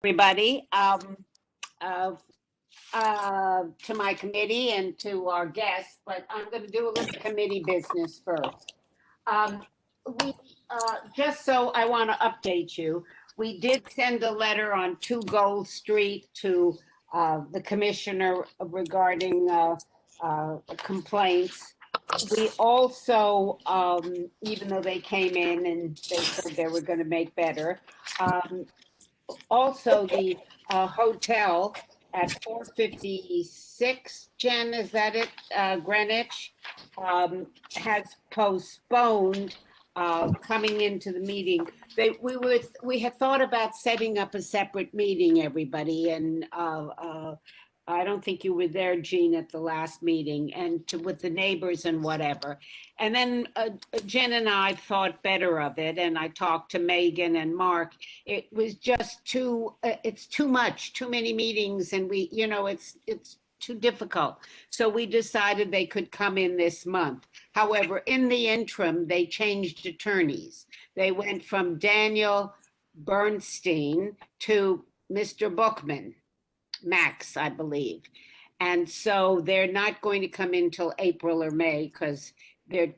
everybody, uh, to my committee and to our guests, but I'm going to do a little committee business first. Um, we, just so I want to update you, we did send a letter on 2 Gold Street to the commissioner regarding complaints. We also, even though they came in and they said they were going to make better, um, also the hotel at 456, Jen, is that it? Greenwich, has postponed coming into the meeting. We had thought about setting up a separate meeting, everybody, and I don't think you were there, Jean, at the last meeting, and with the neighbors and whatever. And then Jen and I thought better of it, and I talked to Megan and Mark. It was just it's too much, too many meetings, and it's too difficult. So we decided they could come in this month. However, in the interim, they changed attorneys. They went from Daniel Bernstein to Mr. Bookman, Max, I believe. And so they're not going to come in till April or May because they're,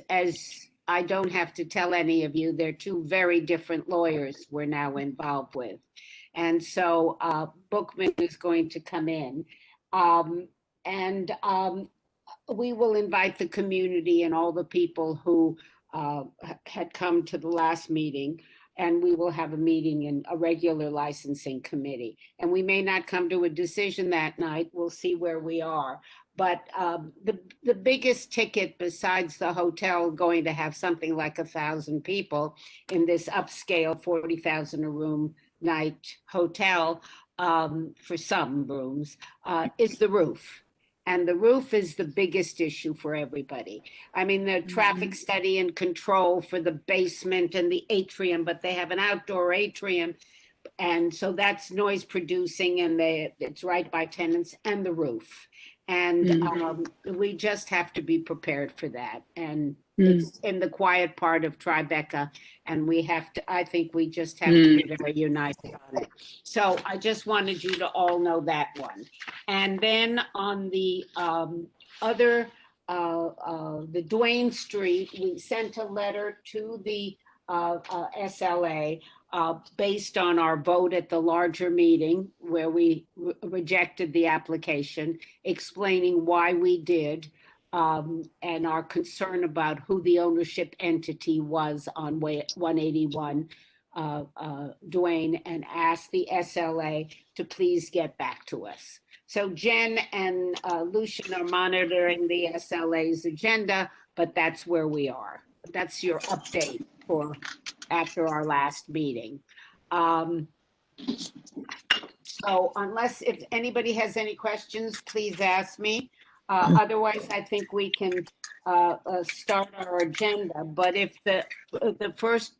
as I don't have to tell any of you, they're 2 very different lawyers we're now involved with. And so Bookman is going to come in. And we will invite the community and all the people who had come to the last meeting, and we will have a meeting in a regular licensing committee. And we may not come to a decision that night. We'll see where we are. But the biggest ticket besides the hotel going to have something like 1,000 people in this upscale 40,000 a room night hotel for some rooms is the roof. And the roof is the biggest issue for everybody. I mean, the traffic study and control for the basement and the atrium, but they have an outdoor atrium. And so that's noise producing, and it's right by tenants, and the roof. And we just have to be prepared for that. And it's in the quiet part of Tribeca, and I think we just have to be very united on it. So I just wanted you to all know that one. And then on the other, the Duane Street, we sent a letter to the SLA based on our vote at the larger meeting where we rejected the application, explaining why we did, and our concern about who the ownership entity was on 181 Duane, and asked the SLA to please get back to us. So Jen and Lucian are monitoring the SLA's agenda, but that's where we are. That's your update for after our last meeting. So if anybody has any questions, please ask me. Otherwise, I think we can start our agenda. But if the first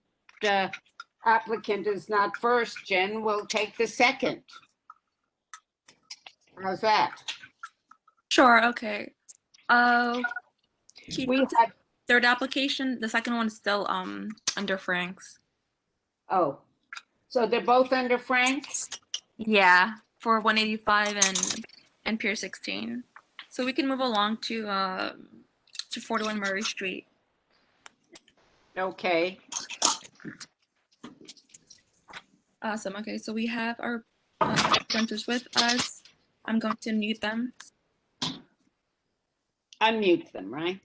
applicant is not first, Jen, we'll take the second. How's that? Sure, okay. We had, third application, the second one is still under Frank's. oh, so they're both under Frank's? Yeah, for 185 and Pier 16. So we can move along to 41 Murray Street. Okay. Awesome. Okay, so we have our presenters with us. I'm going to mute them. Unmute them, right?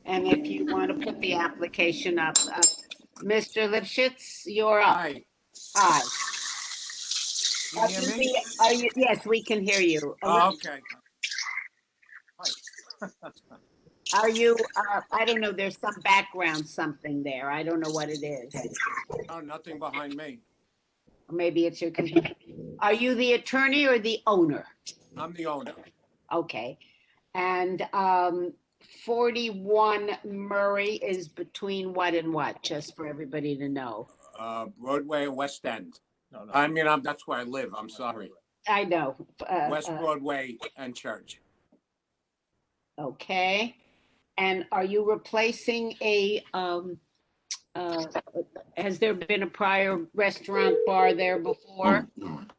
And if you want to put the application up, Mr. Lipschitz, you're up. Hi. Hi. Can you hear me? Yes, we can hear you. Oh, okay. Hi. Are you, I don't know, there's some background something there. I don't know what it is. Oh, nothing behind me. Maybe it's your computer. Are you the attorney or the owner? I'm the owner. Okay. And 41 Murray is between what and what, just for everybody to know? Broadway and West End. I mean, that's where I live. I'm sorry. I know. West Broadway and Church. Okay. And are you replacing uh, has there been a prior restaurant bar there before?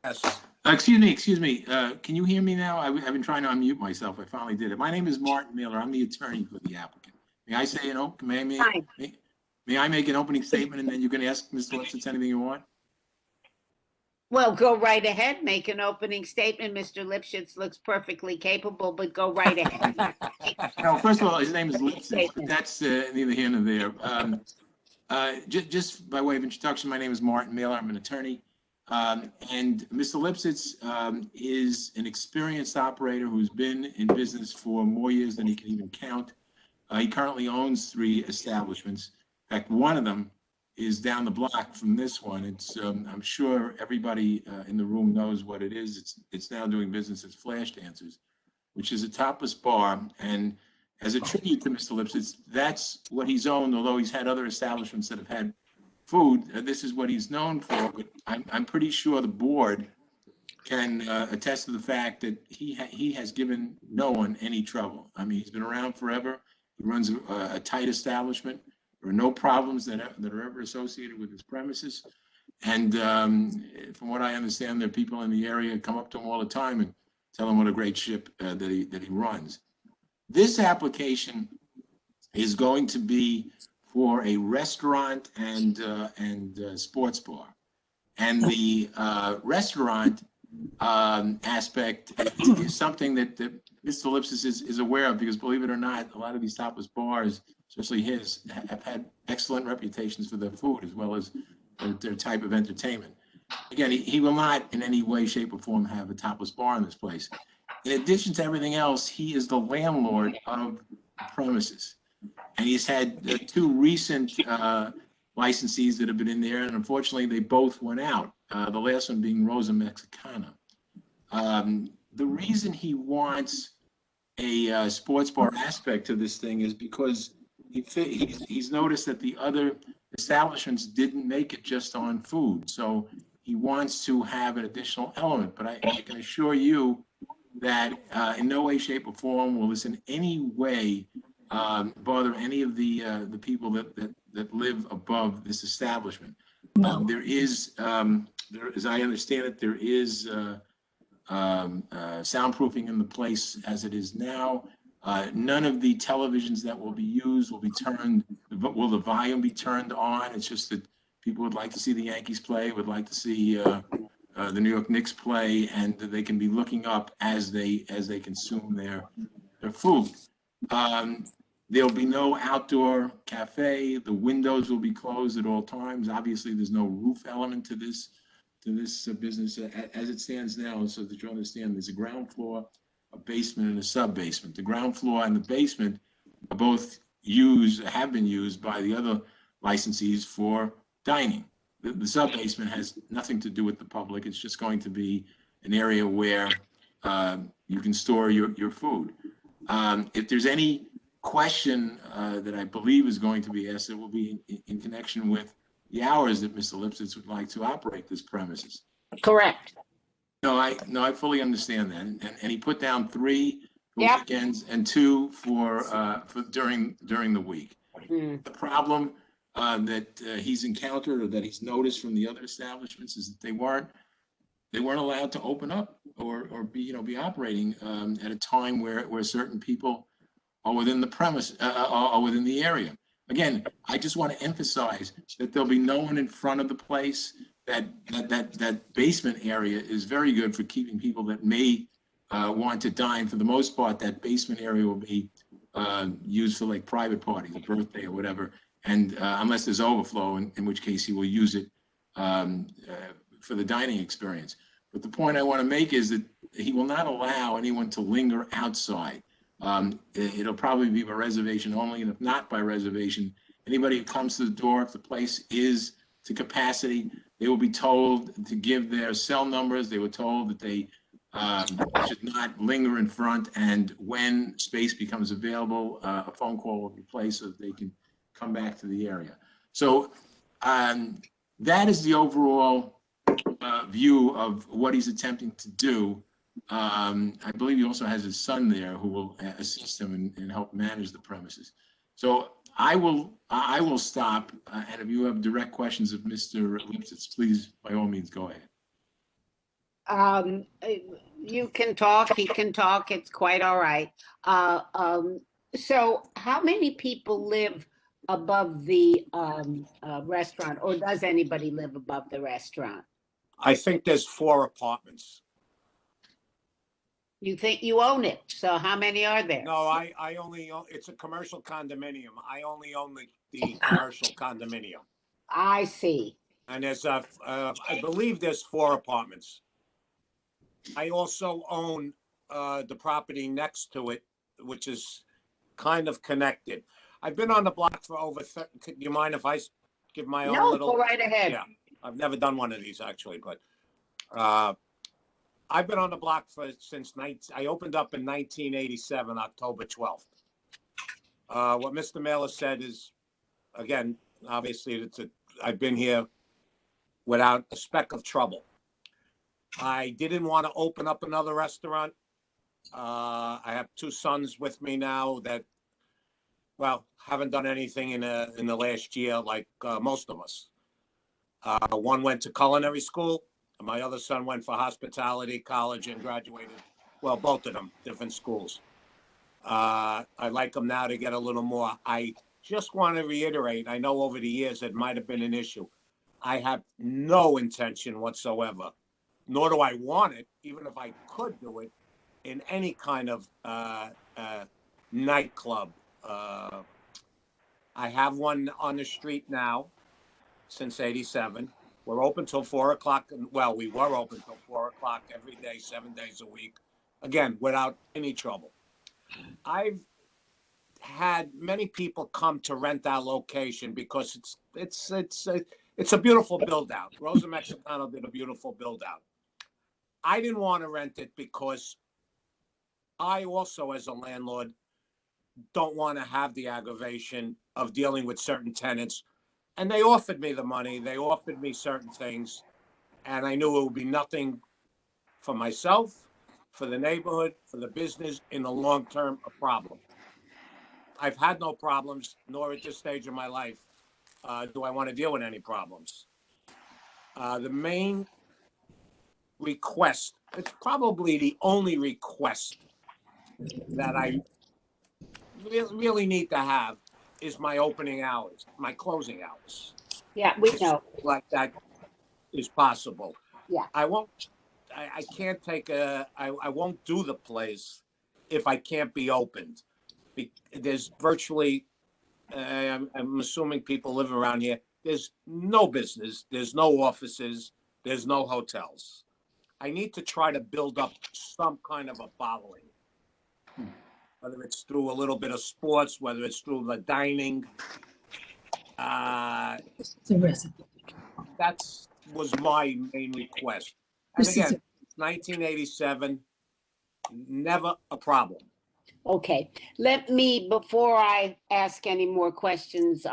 Yes. Excuse me. Can you hear me now? I've been trying to unmute myself. I finally did it. My name is Martin Miller. I'm the attorney for the applicant. May I say Fine. may I make an opening statement and then you can ask Mr. Lipsitz anything you want? Well, go right ahead, make an opening statement. Mr. Lipschitz looks perfectly capable, but go right ahead. No, first of all, his name is Lipsitz, but that's neither here nor there. Just by way of introduction, my name is Martin Miller. I'm an attorney. And Mr. Lipsitz is an experienced operator who's been in business for more years than he can even count. He currently owns 3 establishments. In fact, one of them is down the block from this one. It's I'm sure everybody in the room knows what it is. It's now doing business as Flash Dancers, which is a topless bar. And as a tribute to Mr. Lipsitz, that's what he's owned, although he's had other establishments that have had food. This is what he's known for. But I'm pretty sure the board can attest to the fact that he has given no one any trouble. I mean, he's been around forever. He runs a tight establishment. There are no problems that are ever associated with his premises. And from what I understand, there are people in the area come up to him all the time and tell him what a great ship that he runs. This application is going to be for a restaurant and sports bar. And the restaurant aspect is something that Mr. Lipsitz is aware of, because believe it or not, a lot of these topless bars, especially his, have had excellent reputations for their food as well as their type of entertainment. Again, he will not in any way, shape, or form have a topless bar in this place. In addition to everything else, he is the landlord of the premises. And he's had 2 recent licensees that have been in there, and unfortunately, they both went out. The last one being Rosa Mexicana. The reason he wants a sports bar aspect to this thing is because he's noticed that the other establishments didn't make it just on food. So he wants to have an additional element. But I can assure you that in no way, shape, or form will this in any way bother any of the people that live above this establishment. There is, as I understand it, there is soundproofing in the place as it is now. None of the televisions that will be used will be turned, will the volume be turned on? It's just that people would like to see the Yankees play, would like to see the New York Knicks play, and they can be looking up as they consume their food. There'll be no outdoor cafe. The windows will be closed at all times. Obviously, there's no roof element to this business as it stands now. So that you understand, there's a ground floor, a basement, and a sub-basement. The ground floor and the basement are both have been used by the other licensees for dining. The sub-basement has nothing to do with the public. It's just going to be an area where you can store your food. If there's any question that I believe is going to be asked, it will be in connection with the hours that Mr. Lipsitz would like to operate this premises. Correct. No, I fully understand that, and he put down 3 for Yep. weekends and 2 for during the week. Mm. The problem that he's encountered or that he's noticed from the other establishments is that they weren't allowed to open up or be operating at a time where certain people are within the premise, are within the area. Again, I just want to emphasize that there'll be no one in front of the place. That basement area is very good for keeping people that may want to dine. For the most part, that basement area will be used for like private parties, a birthday or whatever. And unless there's overflow, in which case he will use it for the dining experience. But the point I want to make is that he will not allow anyone to linger outside. It'll probably be by reservation only, and if not by reservation, anybody who comes to the door, if the place is to capacity, they will be told to give their cell numbers. They were told that they should not linger in front, and when space becomes available, a phone call will be placed so that they can come back to the area. So that is the overall view of what he's attempting to do. I believe he also has his son there who will assist him and help manage the premises. So I will stop, and if you have direct questions of Mr. Lipsitz, please, by all means, go ahead. You can talk, he can talk, it's quite all right. So how many people live above the restaurant, or does anybody live above the restaurant? I think there's 4 apartments. You think you own it, so how many are there? No, I only own, it's a commercial condominium. I only own the commercial condominium. I see. And there's I believe there's 4 apartments. I also own the property next to it, which is kind of connected. I've been on the block for over 30. Do you mind if I give my own No, little? go right ahead. Yeah, I've never done one of these actually, but I've been on the block since I opened up in 1987, October 12th. What Mr. Mailer said is, again, obviously I've been here without a speck of trouble. I didn't want to open up another restaurant. I have 2 sons with me now that, well, haven't done anything in the last year like most of us. One went to culinary school. My other son went for hospitality college and graduated. Well, both of them, different schools. I'd like them now to get a little more. I just want to reiterate, I know over the years it might have been an issue. I have no intention whatsoever, nor do I want it, even if I could do it, in any kind of nightclub. I have one on the street now since '87. We're open till 4 o'clock. Well, we were open till 4 o'clock every day, 7 days a week. Again, without any trouble. I've had many people come to rent our location because it's a beautiful build out. Rosa Mexicano did a beautiful build out. I didn't want to rent it because I also, as a landlord, don't want to have the aggravation of dealing with certain tenants. And they offered me the money, they offered me certain things, and I knew it would be nothing for myself, for the neighborhood, for the business, in the long term, a problem. I've had no problems, nor at this stage of my life do I want to deal with any problems. The main request, it's probably the only request that I really need to have, is my opening hours, my closing hours. Yeah, we know. Like that is possible. Yeah. I can't take I won't do the place if I can't be opened. There's virtually, I'm assuming people live around here, there's no business, there's no offices, there's no hotels. I need to try to build up some kind of a following. Whether it's through a little bit of sports, whether it's through the dining. That was my main request. And again, 1987, never a problem. Okay, let me, before I ask any more questions,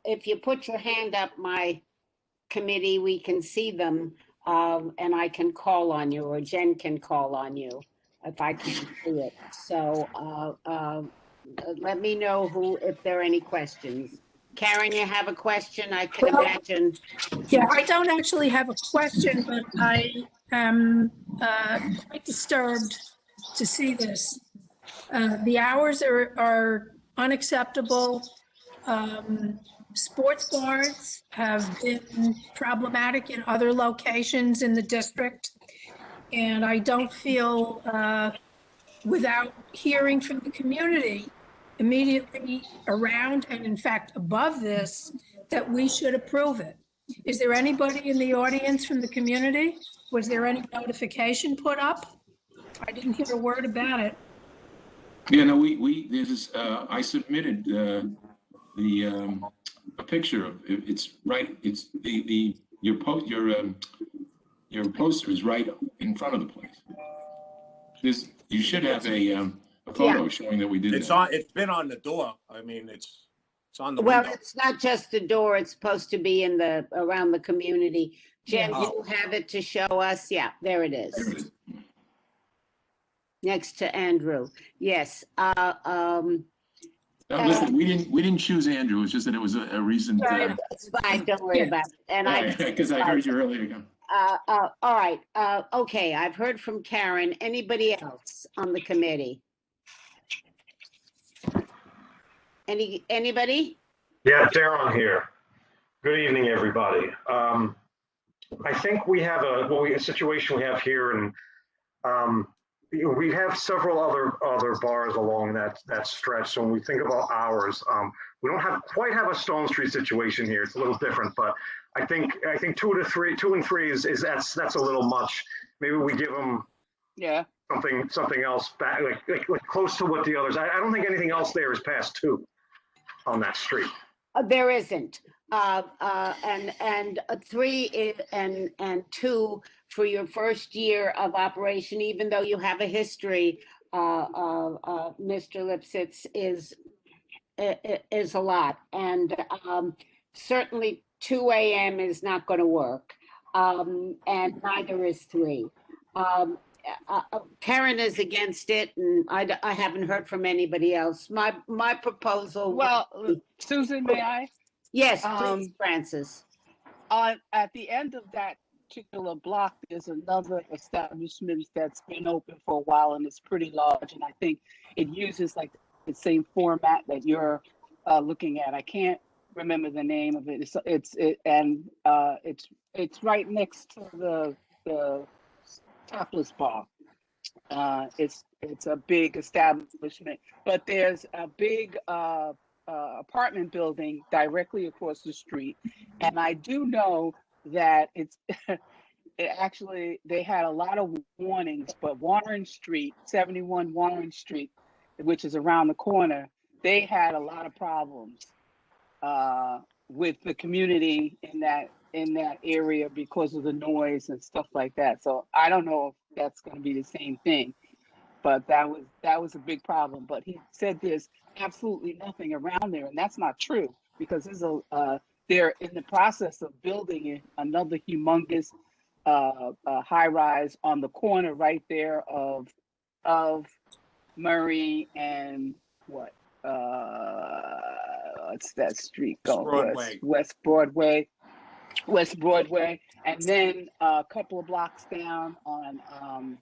if you put your hand up, my committee, we can see them, and I can call on you, or Jen can call on you if I can't see it. So let me know if there are any questions. Karen, you have a question? I can imagine. Yeah, I don't actually have a question, but I am quite disturbed to see this. The hours are unacceptable. Sports bars have been problematic in other locations in the district. And I don't feel, without hearing from the community immediately around and in fact above this, that we should approve it. Is there anybody in the audience from the community? Was there any notification put up? I didn't hear a word about it. Yeah, no, I submitted a picture of it. It's right. It's your poster is right in front of the place. You should have a photo showing that we did that. It's been on the door. I mean, it's on the Well, window. it's not just the door, it's supposed to be around the community. Jim, Yeah. you have it to show us? Yeah, there it is. Next to Andrew. Yes. No, listen, we didn't choose Andrew. It's just that it was a recent. It's fine, don't worry about it. And Because I heard you earlier. all right, okay, I've heard from Karen. Anybody else on the committee? Anybody? Yeah, Darren here. Good evening, everybody. I think we have a situation we have here, and we have several other bars along that stretch. So when we think about hours, we don't quite have a Stone Street situation here. It's a little different, but I think 2 and 3 is that's a little much. Maybe we give them something else back, like close to what the others. I don't think anything else there is past 2 on that street. There isn't. And 3 and 2 for your first year of operation, even though you have a history, Mr. Lipsitz, is a lot. And certainly 2 a.m. is not going to work, and neither is 3. Karen is against it, and I haven't heard from anybody else. My proposal. Well, Susan, may I? Yes, please, Francis. At the end of that particular block, there's another establishment that's been open for a while, and it's pretty large. And I think it uses like the same format that you're looking at. I can't remember the name of it. It's right next to the Topless Bar. It's a big establishment, but there's a big apartment building directly across the street, and I do know that actually they had a lot of warnings, but Warren Street, 71 Warren Street, which is around the corner, they had a lot of problems with the community in that area because of the noise and stuff like that. So I don't know if that's going to be the same thing, but that was a big problem. But he said there's absolutely nothing around there, and that's not true, because they're in the process of building another humongous high rise on the corner right there of Murray and what's that street called? West Broadway, and then a couple of blocks down on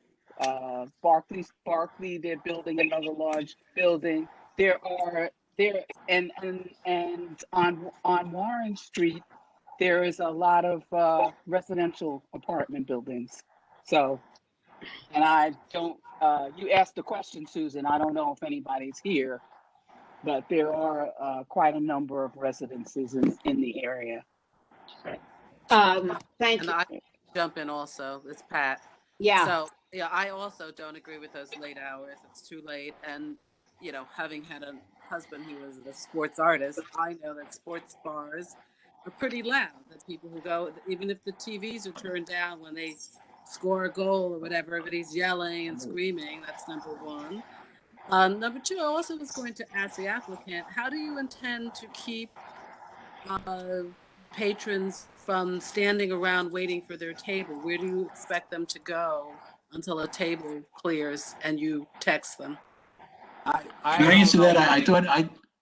Barclay, they're building another large building. And on Warren Street, there is a lot of residential apartment buildings. So, and I don't, you asked the question, Susan, I don't know if anybody's here, but there are quite a number of residences in the area. Thank And you. I jump in also. It's Pat. Yeah. So yeah, I also don't agree with those late hours. It's too late. And having had a husband who was a sports artist, I know that sports bars are pretty loud. That people who go, even if the TVs are turned down when they score a goal or whatever, everybody's yelling and screaming. That's number one. Number two, I also was going to ask the applicant, how do you intend to keep patrons from standing around waiting for their table? Where do you expect them to go until a table clears and you text them? Can I answer that?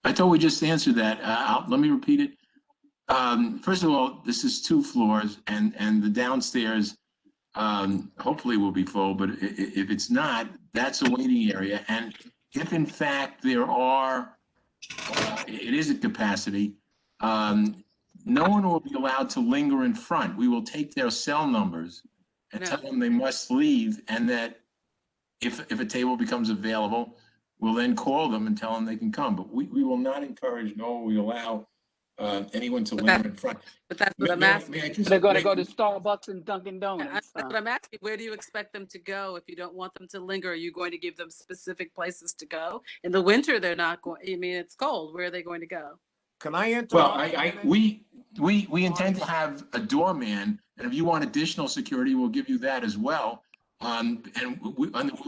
I thought we just answered that. Let me repeat it. First of all, this is 2 floors, and the downstairs hopefully will be full, but if it's not, that's a waiting area. And if in fact there are, it is at capacity, no one will be allowed to linger in front. We will take their cell numbers and tell them they must leave, and that if a table becomes available, we'll then call them and tell them they can come. But we will not encourage, nor will we allow anyone to linger in front. But that's what I'm asking. They're going to go to Starbucks and Dunkin' Donuts. That's what I'm asking. Where do you expect them to go if you don't want them to linger? Are you going to give them specific places to go? In the winter, they're not going. I mean, it's cold. Where are they going to go? Can I interrupt? Well, we intend to have a doorman, and if you want additional security, we'll give you that as well. And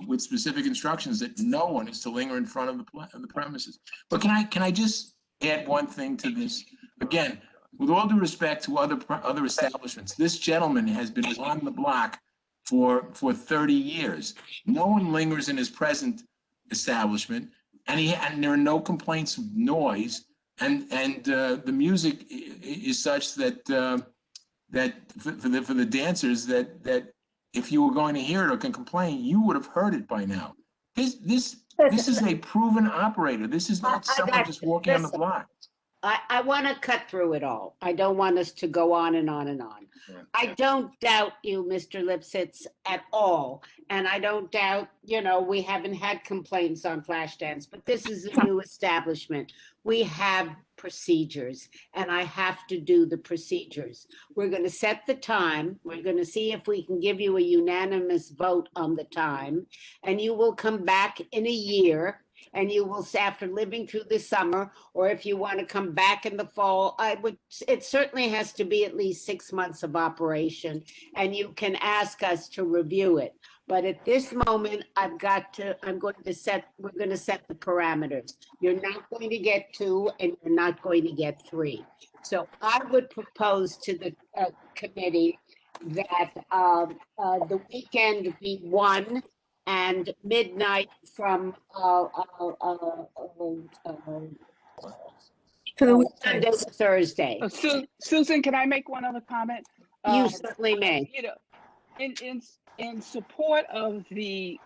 with specific instructions that no one is to linger in front of the premises. But can I just add one thing to this? Again, with all due respect to other establishments, this gentleman has been on the block for 30 years. No one lingers in his present establishment, and there are no complaints of noise, and the music is such that that for the dancers that if you were going to hear it or can complain, you would have heard it by now. This is a proven operator. This is not someone just walking on the block. I want to cut through it all. I don't want us to go on and on and on. I don't doubt you, Mr. Lipsitz, at all. And I don't doubt, we haven't had complaints on Flashdance, but this is a new establishment. We have procedures, and I have to do the procedures. We're going to set the time. We're going to see if we can give you a unanimous vote on the time, and you will come back in a year. And you will, after living through the summer, or if you want to come back in the fall, it certainly has to be at least 6 months of operation, and you can ask us to review it. But at this moment, we're going to set the parameters. You're not going to get 2, and you're not going to get 3. So I would propose to the committee that the weekend be 1, and midnight from Sunday to Thursday. Susan, can I make one other comment? You certainly may. In support of the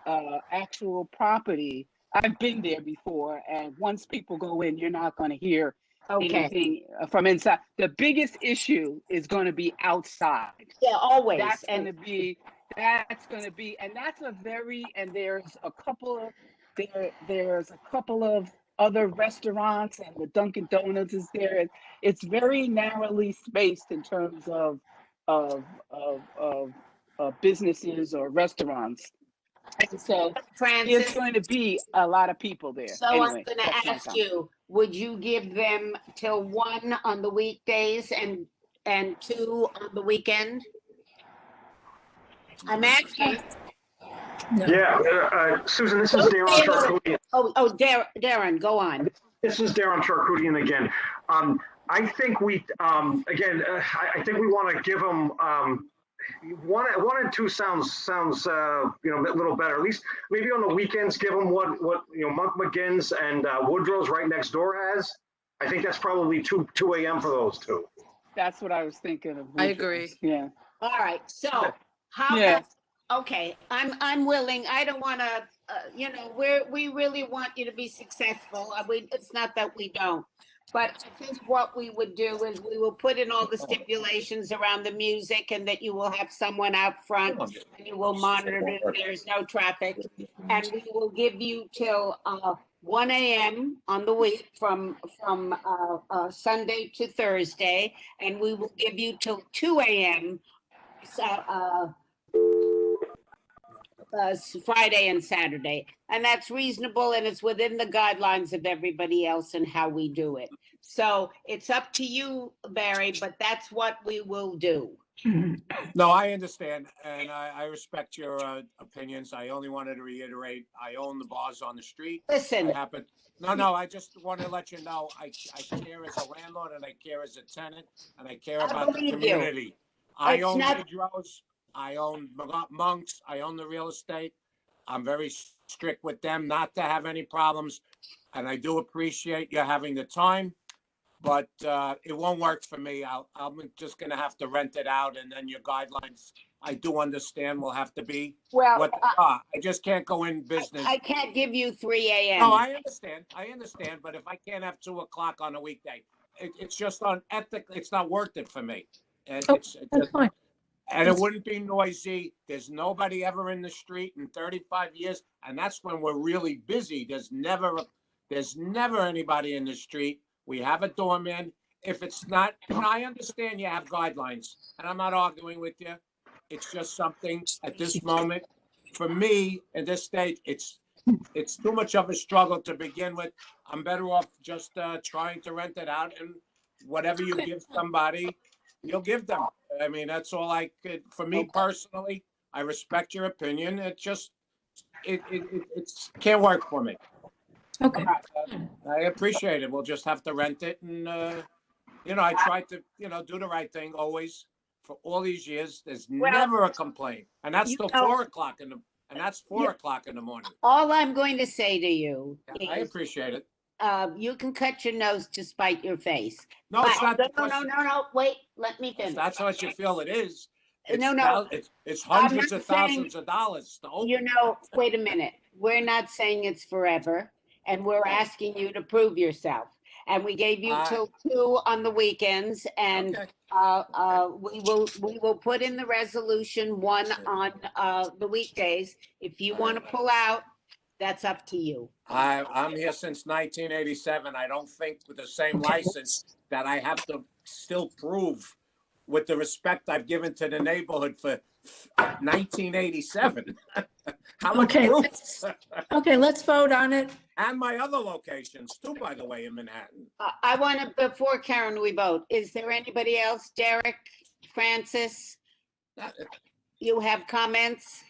actual property, I've been there before, and once people go in, you're not going to hear anything from inside. The biggest issue is going to be outside. Yeah, always. That's going to be, and that's and there's a couple of other restaurants, and the Dunkin' Donuts is there. It's very narrowly spaced in terms of businesses or restaurants. And so Francis, there's going to be a lot of people there. So anyway, I'm going to ask you, would you give them till 1 on the weekdays and 2 on the weekend? I'm asking. No. Yeah, Susan, this is Darren Charkoudian. Darren, go on. This is Darren Charkoudian again. I think I think we want to give them 1 and 2 sounds a little better. At least maybe on the weekends, give them what Monk McGinn's and Woodrow's right next door has. I think that's probably 2 a.m. for those 2. That's what I was thinking of. I agree. Yeah. All right. So how? Yeah. Okay. I'm willing. I don't want to. We really want you to be successful. It's not that we don't. But I think what we would do is we will put in all the stipulations around the music, and that you will have someone out front and you will monitor that there's no traffic. And we will give you till 1 a.m. on the week from Sunday to Thursday. And we will give you till 2 a.m. Friday and Saturday. And that's reasonable, and it's within the guidelines of everybody else and how we do it. So it's up to you, Barry, but that's what we will do. No, I understand, and I respect your opinions. I only wanted to reiterate, I own the bars on the street. Listen. I just want to let you know, I care as a landlord, and I care as a tenant, and I care about the community. I own Woodrow's, I own Monk's, I own the real estate. I'm very strict with them not to have any problems, and I do appreciate you having the time, but it won't work for me. I'm just going to have to rent it out, and then your guidelines, I do understand, will have to be what they are. I just can't go in business. I can't give you 3 a.m. No, I understand, but if I can't have 2 o'clock on a weekday, it's just unethical. It's not worth it for me. That's fine. And it wouldn't be noisy. There's nobody ever in the street in 35 years. And that's when we're really busy. There's never anybody in the street. We have a doorman. If it's not, I understand you have guidelines, and I'm not arguing with you. It's just something at this moment, for me, in this stage, it's too much of a struggle to begin with. I'm better off just trying to rent it out, and whatever you give somebody, you'll give them. I mean, that's all I could. For me personally, I respect your opinion. It just, it can't work for me. Okay. I appreciate it. We'll just have to rent it and I tried to, do the right thing always for all these years. There's Well, never a complaint. And that's you till know- 4 o'clock and that's 4 o'clock in the morning. All I'm going to say to you I is, appreciate it. you can cut your nose to spite your face. No, it's not the No, question. no, wait, let me If finish. that's what you feel it is. It's No. It's I'm hundreds not of thousands of dollars to open. Wait a minute. We're not saying it's forever, and we're asking you to prove yourself. And we gave you till 2 on the weekends, and Okay. we will put in the resolution 1 on the weekdays. If you want to pull out, that's up to you. I'm here since 1987. I don't think with the same license that I have to still prove with the respect I've given to the neighborhood for 1987. How much Okay, proof? let's vote on it. And my other locations too, by the way, in Manhattan. I want to, before Karen, we vote, is there anybody else? Derek, Francis, you have comments?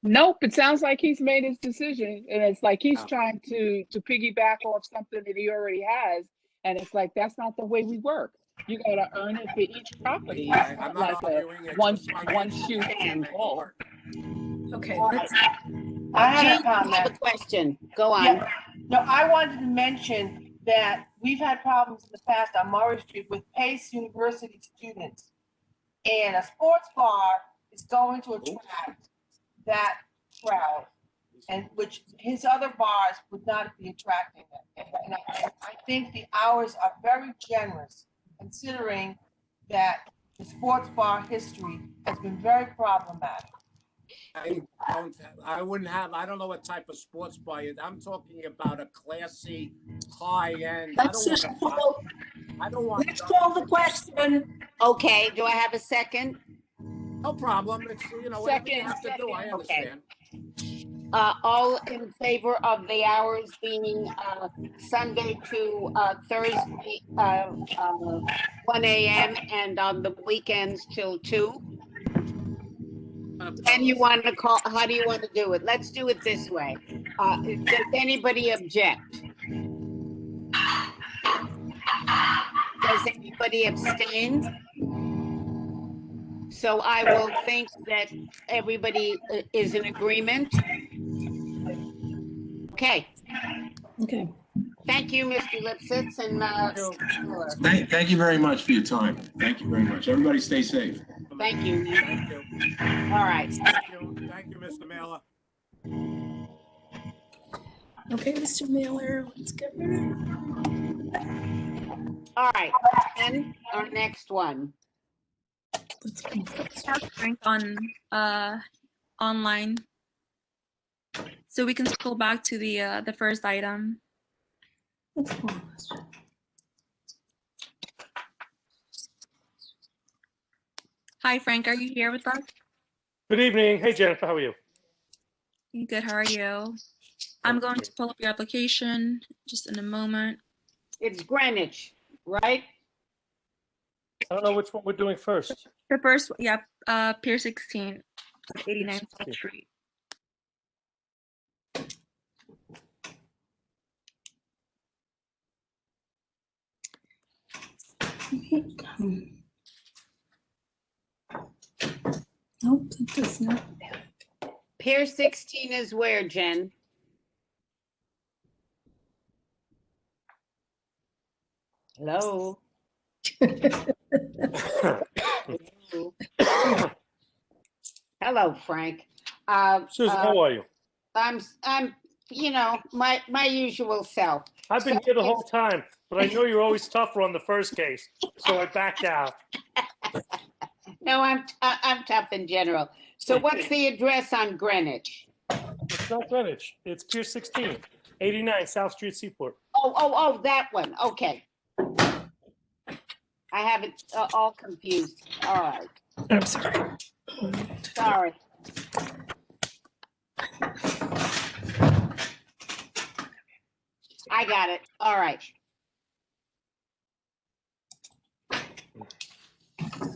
Nope, it sounds like he's made his decision, and it's like he's Oh. trying to piggyback off something that he already has, and it's like that's not the way we work. You gotta earn it for each property. It's I'm not not like a arguing. It's one just my shoot and all. Okay, I had Jean, a you have a comment. question. Go on. Yeah. No, I wanted to mention that we've had problems in the past on Murray Street with Pace University students. And a sports bar is going to attract that crowd, and which his other bars would not be attracting them. And I think the hours are very generous, considering that the sports bar history has been very problematic. I don't know what type of sports bar I'm talking about a classy, high end. let's just call, I don't want. let's call the question. Okay, do I have a second? No problem. It's, whatever you have to do, I Okay. understand. All in favor of the hours being Sunday to Thursday, 1 a.m. and on the weekends till 2? And you want to call, how do you want to do it? Let's do it this way. Does anybody object? Does anybody abstain? So I will think that everybody is in agreement. Okay, Okay. thank you, Mr. Lipsitz and Miller. Thank you very much for your time. Thank you very much. Everybody stay safe. Thank you. Thank you. All right. Thank you, Mr. Mailer. Okay, Mr. Mailer, let's get rid of All right, and our next one. Frank on online. So we can scroll back to the first item. let's go on this. Hi, Frank. Are you here with us? Good evening. Hey, Jennifer, how are you? Good. How are you? I'm going to pull up your application just in a moment. It's Greenwich, right? I don't know which one we're doing first. The first, yeah, Pier 16, 89 South Street. Nope, that does not. Pier 16 is where, Jen? Hello? Hello, Frank. Susan, how are you? I'm, my usual self. I've been here the whole time, but I know you're always tougher on the first case, so I backed out. No, I'm tough in general. So what's the address on Greenwich? It's not Greenwich. It's Pier 16, 89 South Street, Seaport. Oh, that one. Okay. I have it all confused. All right. I'm sorry. Sorry. I got it. All right.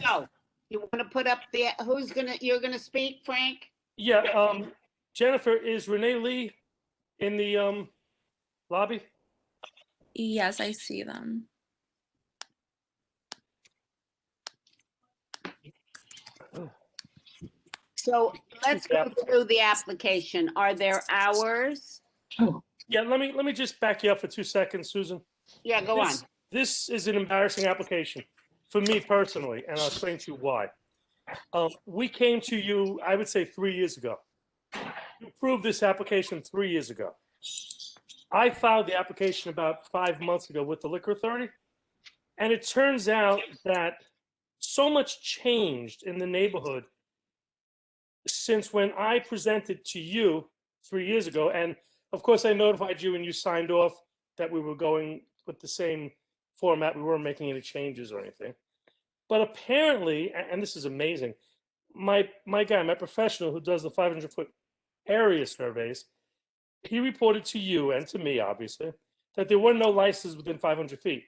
So you want to put up the, you're gonna speak, Frank? Yeah, Jennifer, is Renee Lee in the lobby? Yes, I see them. So let's go through the application. Are there hours? Yeah, let me just back you up for 2 seconds, Susan. Yeah, go on. This is an embarrassing application for me personally, and I'll explain to you why. We came to you, I would say 3 years ago. You approved this application 3 years ago. I filed the application about 5 months ago with the Liquor Authority, and it turns out that so much changed in the neighborhood since when I presented to you 3 years ago. And of course, I notified you and you signed off that we were going with the same format. We weren't making any changes or anything. But apparently, and this is amazing, my guy, my professional who does the 500-foot area surveys, he reported to you and to me, obviously, that there were no licenses within 500 feet.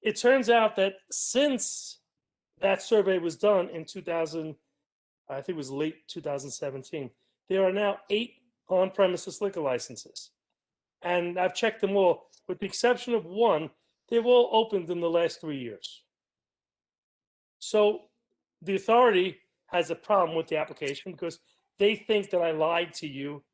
It turns out that since that survey was done in 2000, I think it was late 2017, there are now 8 on-premises liquor licenses. And I've checked them all. With the exception of one, they've all opened in the last 3 years. So the authority has a problem with the application because they think that I lied to you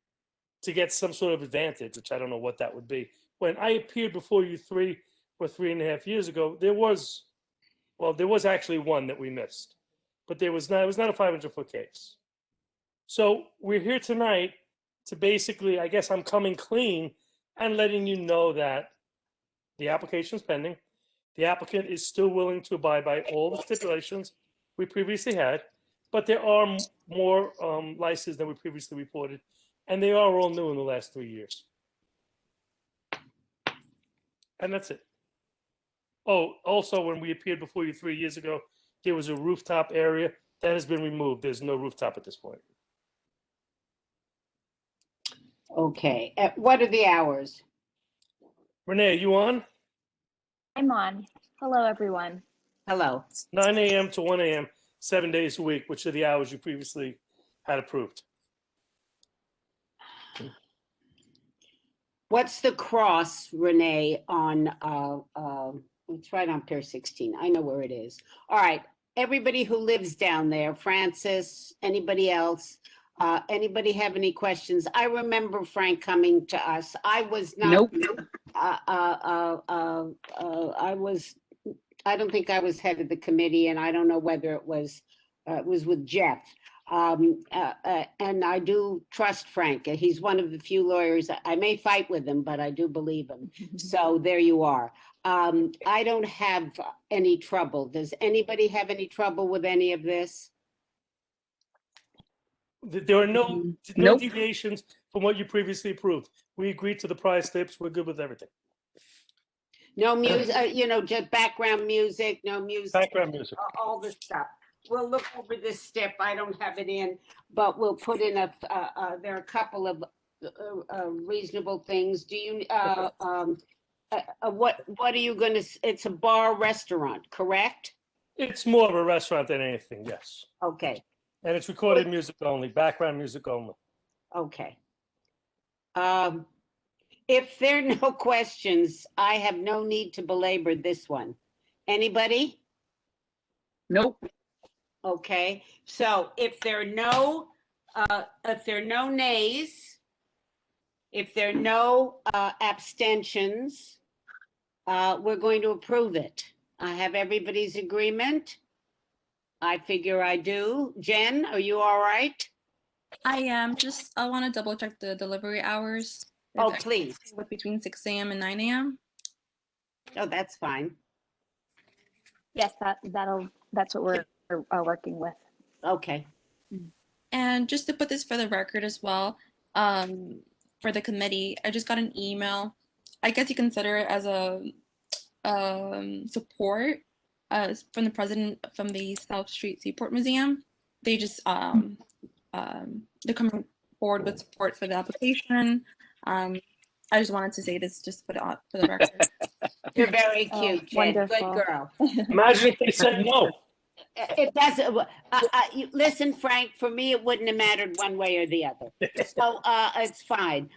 to get some sort of advantage, which I don't know what that would be. When I appeared before you 3 or 3.5 years ago, there was actually one that we missed, but it was not a 500-foot case. So we're here tonight to basically, I guess I'm coming clean and letting you know that the application is pending. The applicant is still willing to abide by all the stipulations we previously had, but there are more licenses than we previously reported, and they are all new in the last 3 years. And that's it. Oh, also, when we appeared before you 3 years ago, there was a rooftop area that has been removed. There's no rooftop at this point. Okay, what are the hours? Renee, are you on? I'm on. Hello, everyone. Hello. 9 a.m. to 1 a.m., 7 days a week, which are the hours you previously had approved. What's the cross, Renee, on, it's right on Pier 16. I know where it is. All right, everybody who lives down there, Francis, anybody else, anybody have any questions? I remember Frank coming to us. I was not. Nope. I don't think I was head of the committee, and I don't know whether it was with Jeff. And I do trust Frank. He's one of the few lawyers. I may fight with him, but I do believe him. So there you are. I don't have any trouble. Does anybody have any trouble with any of this? There are no Nope. deviations from what you previously approved. We agreed to the price tips. We're good with everything. No music, just background music, no music. Background music. All the stuff. We'll look over this step. I don't have it in, but we'll put in there are a couple of reasonable things. Do you, what are you gonna, it's a bar restaurant, correct? It's more of a restaurant than anything, yes. Okay, And it's recorded music only, background music only. okay. If there are no questions, I have no need to belabor this one. Anybody? Nope. Okay, so if there are no nays, if there are no abstentions, we're going to approve it. I have everybody's agreement. I figure I do. Jen, are you all right? I am. I want to double check the delivery hours. Oh, It's please. with between 6 a.m. and 9 a.m. Oh, that's fine. Yes, that's what we're working with. Okay. And just to put this for the record as well, for the committee, I just got an email. I guess you consider it as a support from the president from the South Street Seaport Museum. They just they're coming forward with support for the application. I just wanted to say this just to put it on for the record. You're very cute, Jen. Good wonderful. girl. Imagine if they said no. It doesn't, listen, Frank, for me, it wouldn't have mattered one way or the other. So it's fine.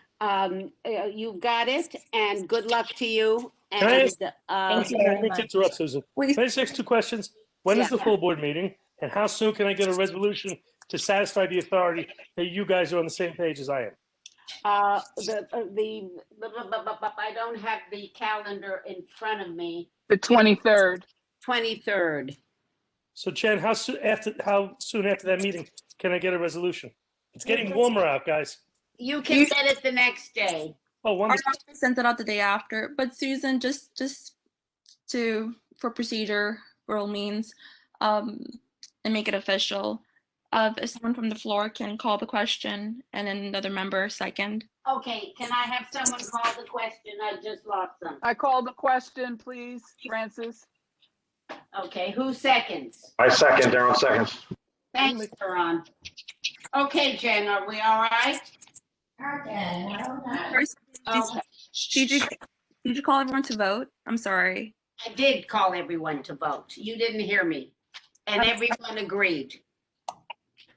You've got it, and good luck to you. Can I ask- Thank you very Let me much. interrupt, Susan. Wait. Can I just ask 2 questions? When is Yeah. the full board meeting? And how soon can I get a resolution to satisfy the authority that you guys are on the same page as I am. I don't have the calendar in front of me. The 23rd. 23rd. So Jen, how soon after that meeting can I get a resolution? It's getting warmer out, guys. You can get it the next day. Oh, Our wonderful. office sent it out the day after. But Susan, just for procedure means, and make it official. If someone from the floor can call the question and then another member second. Okay, can I have someone call the question? I just lost them. I call the question, please, Francis. Okay, who seconds? I second, Darren seconds. Thanks, Ron. Okay, Jen, are we all right? First, Okay. did you call everyone to vote? I'm sorry. I did call everyone to vote. You didn't hear me. And everyone agreed.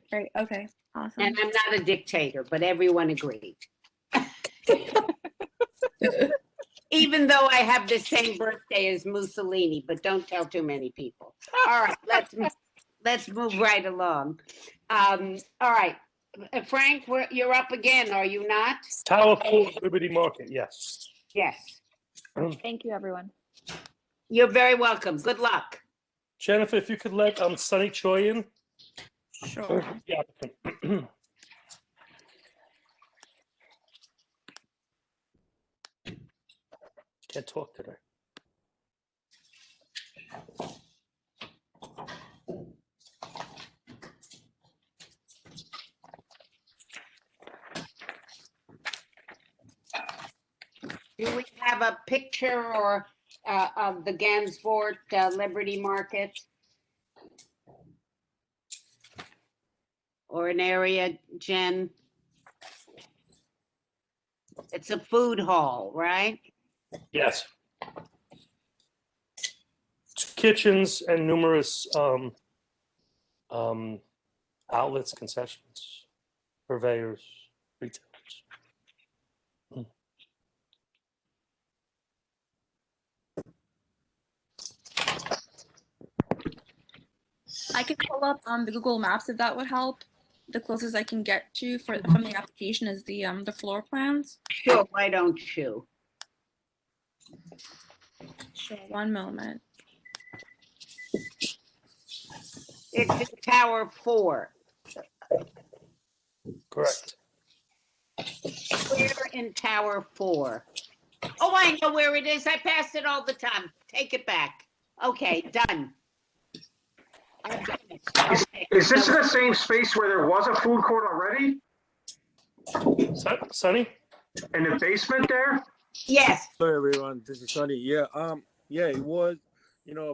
Great. Okay. Awesome. And I'm not a dictator, but everyone agreed. Even though I have the same birthday as Mussolini, but don't tell too many people. All right, let's move right along. All right, Frank, you're up again, are you not? Tower 4, Liberty Market, yes. Yes. Thank you, everyone. You're very welcome. Good luck. Jennifer, if you could let Sunny Choi in. Sure. Yeah. Can't talk today. Do we have a picture or of the Gansevoort Liberty Market? Or an area, Jen? It's a food hall, right? Yes. Kitchens and numerous outlets, concessions, purveyors, retailers. I can pull up on the Google Maps if that would help. The closest I can get to from the application is the floor plans. Sure, why don't you? Sure, one moment. It's in Tower 4. Correct. Where in Tower 4? Oh, I know where it is. I pass it all the time. Take it back. Okay, done. Okay. Is this in the same space where there was a food court already? Sonny? In the basement there? Yes. Hello everyone, this is Sonny. Yeah, it was,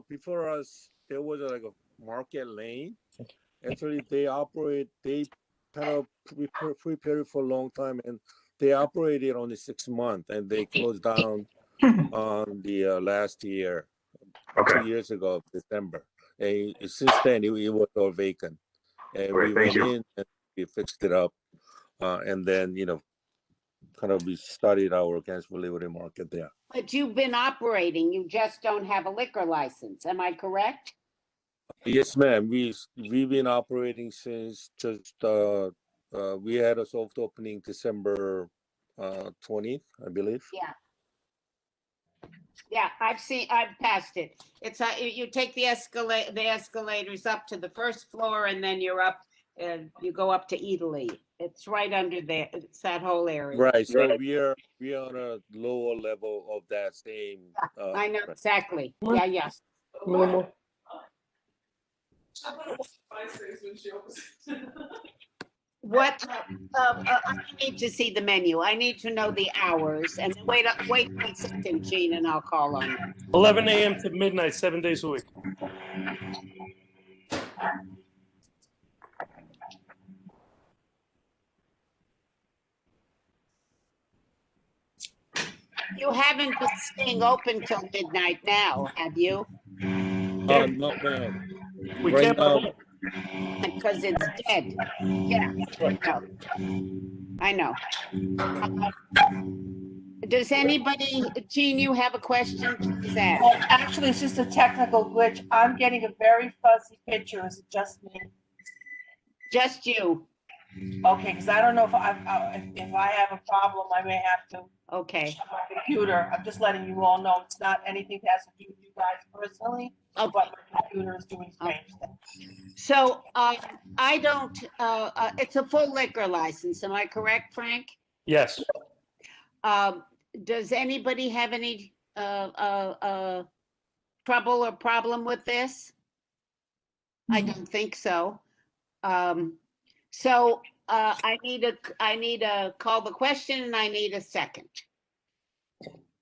before us there was like a market lane. Actually, they kind of prepared for a long time, and they operated only 6 months, and they closed down on the last year, 2 years ago, December. And since then, it was all vacant. And we went in and we fixed it up, and then kind of we started our Gansevoort Liberty Market there. But you've been operating, you just don't have a liquor license, am I correct? Yes, ma'am. We've been operating since just we had a soft opening December 20th, I believe. Yeah. Yeah, I've passed it. It's you take the escalators up to the first floor, and then you're up, you go up to Italy. It's right under there. It's that whole area. Right. So we're on a lower level of that same. I know exactly. Yeah, yes. What, I need to see the menu. I need to know the hours, and wait a second, Gene, and I'll call on you. 11 a.m. to midnight, 7 days a week. You haven't been staying open till midnight now, have you? No, ma'am. We Right can't. now, Because it's dead. Yeah, I know. Does anybody, Jean, you have a question? Please ask. Well, actually, it's just a technical glitch. I'm getting a very fuzzy picture. Is it just me? Just you. Okay, because I don't know if if I have a problem, I may have to Okay. shut my computer. I'm just letting you all know it's not anything that has to do with you guys personally, but my computer is doing strange things. So I don't, it's a full liquor license. Am I correct, Frank? Yes. Does anybody have any trouble or problem with this? I don't think so. So I need a call the question and I need a second.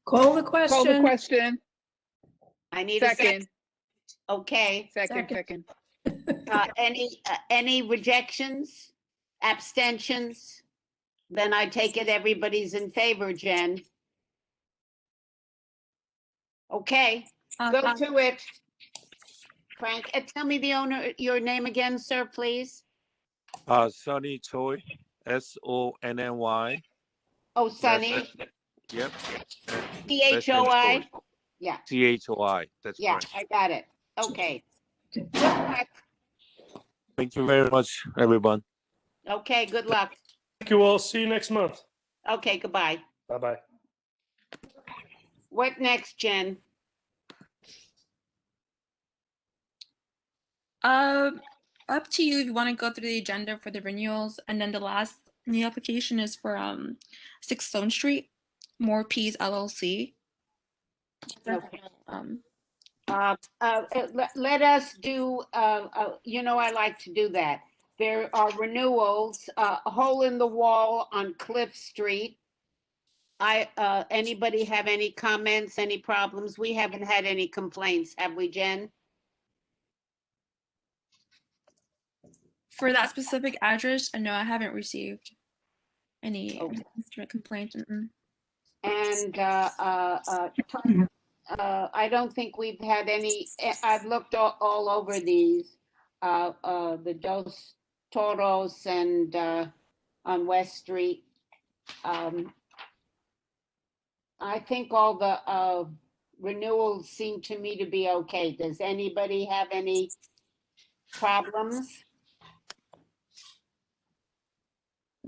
Call the Call the question. question. I need a second. Second, Okay. second. Any rejections, abstentions? Then I take it everybody's in favor, Jen. Okay, go to it. Frank, tell me your name again, sir, please. Sonny Choi, SONNY. Oh, Sonny, Yep. CHOI? Yeah, CHOI. That's yeah, correct. I got it. Okay. Good luck. Thank you very much, everyone. Okay, good luck. Thank you all. See you next month. Okay, goodbye. Bye-bye. What next, Jen? Up to you if you want to go through the agenda for the renewals, and then the last new application is for 6 Stone Street, More Peas LLC. Okay. Let us do, I like to do that. There are renewals, a hole in the wall on Cliff Street. Anybody have any comments, any problems? We haven't had any complaints, have we, Jen? For that specific address, no, I haven't received any Okay. complaints. And I don't think we've had any, I've looked all over these, the Dos Toros and on West Street. I think all the renewals seem to me to be okay. Does anybody have any problems?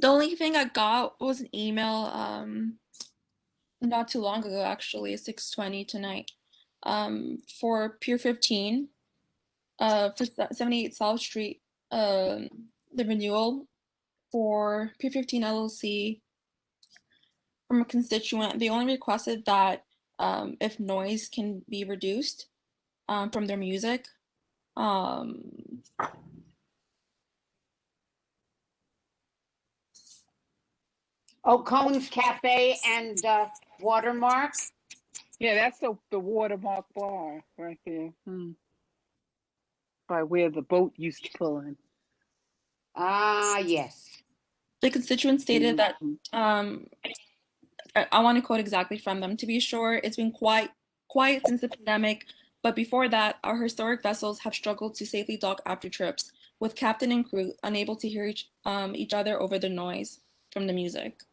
The only thing I got was an email not too long ago, actually, 6:20 tonight, for Pier 15, for 78 South Street, the renewal for Pier 15 LLC from a constituent. They only requested that if noise can be reduced from their music. Oh, Cone's Cafe and Watermark? Yeah, that's the Watermark Bar right there. By where the boat used to pull in. Ah, yes. The constituent stated that I want to quote exactly from them. To be sure, it's been quiet since the pandemic, but before that, our historic vessels have struggled to safely dock after trips, with captain and crew unable to hear each other over the noise from the music.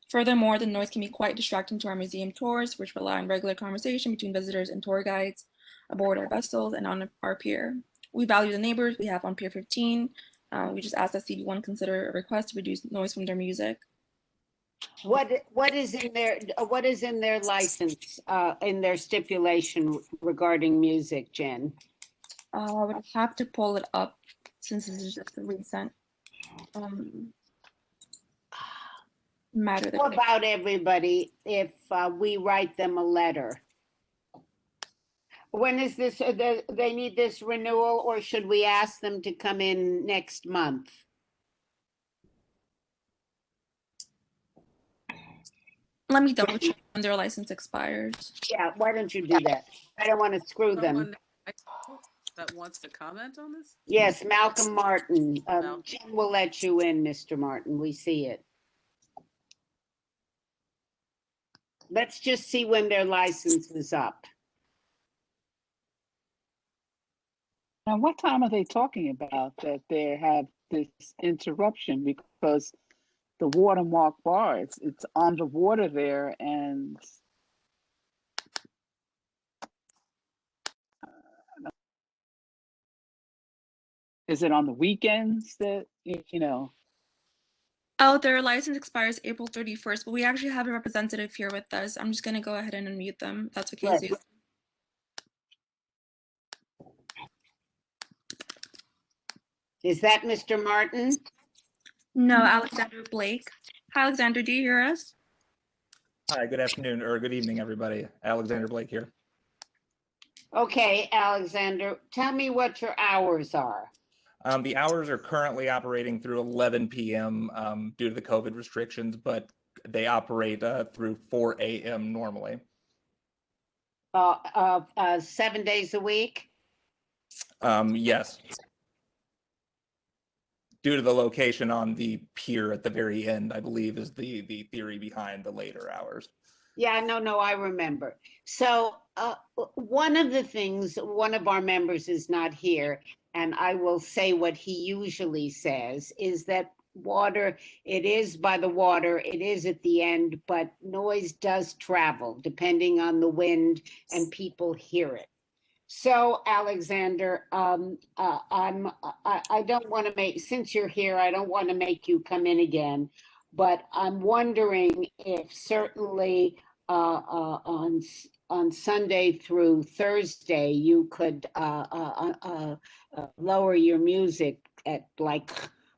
Furthermore, the noise can be quite distracting to our museum tours, which rely on regular conversation between visitors and tour guides aboard our vessels and on our pier. We value the neighbors we have on Pier 15. We just ask that CB1 consider a request to reduce noise from their music. What is in their license, in their stipulation regarding music, Jen? I would have to pull it up since this is just a recent matter. How about everybody if we write them a letter? When is this, they need this renewal, or should we ask them to come in next month? Let me double check when their license expires. Yeah, why don't you do that? I don't want to screw them. Someone that wants to comment on this? Yes, Malcolm Martin. Malcolm. Jen will let you in, Mr. Martin. We see it. Let's just see when their license is up. Now, what time are they talking about that they have this interruption? Because the Watermark Bar, it's on the water there, and Is it on the weekends that, you know? Oh, their license expires April 31st, but we actually have a representative here with us. I'm just going to go ahead and unmute them. If that's okay, Yes. Susan. Is that Mr. Martin? No, Alexander Blake. Hi, Alexander, do you hear us? Hi, good afternoon or good evening, everybody. Alexander Blake here. Okay, Alexander, tell me what your hours are. The hours are currently operating through 11 p.m. Due to the COVID restrictions, but they operate through 4 a.m. normally. 7 days a week? Yes. Due to the location on the pier at the very end, I believe is the theory behind the later hours. Yeah, no, I remember. So one of the things, one of our members is not here, and I will say what he usually says, is that water, it is by the water, it is at the end, but noise does travel depending on the wind and people hear it. So Alexander, I don't want to make, since you're here, I don't want to make you come in again, but I'm wondering if certainly on Sunday through Thursday, you could lower your music at like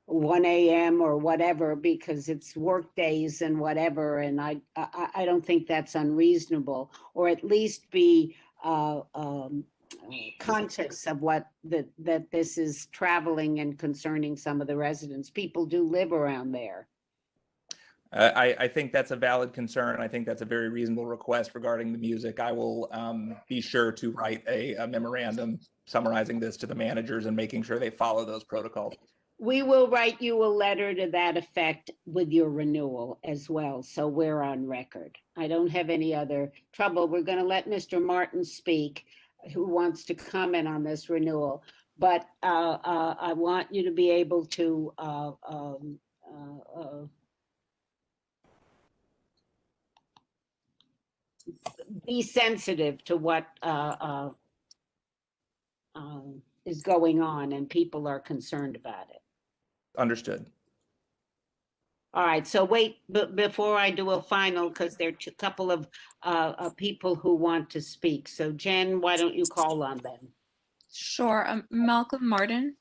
1 a.m. or whatever, because it's work days and whatever, and I don't think that's unreasonable, or at least be conscious of what that this is traveling and concerning some of the residents. People do live around there. I think that's a valid concern. I think that's a very reasonable request regarding the music. I will be sure to write a memorandum summarizing this to the managers and making sure they follow those protocols. We will write you a letter to that effect with your renewal as well, so we're on record. I don't have any other trouble. We're going to let Mr. Martin speak, who wants to comment on this renewal, but I want you to be able to be sensitive to what is going on, and people are concerned about it. Understood. All right, so wait, before I do a final, because there are a couple of people who want to speak. So Jen, why don't you call on them? Sure. Malcolm Martin.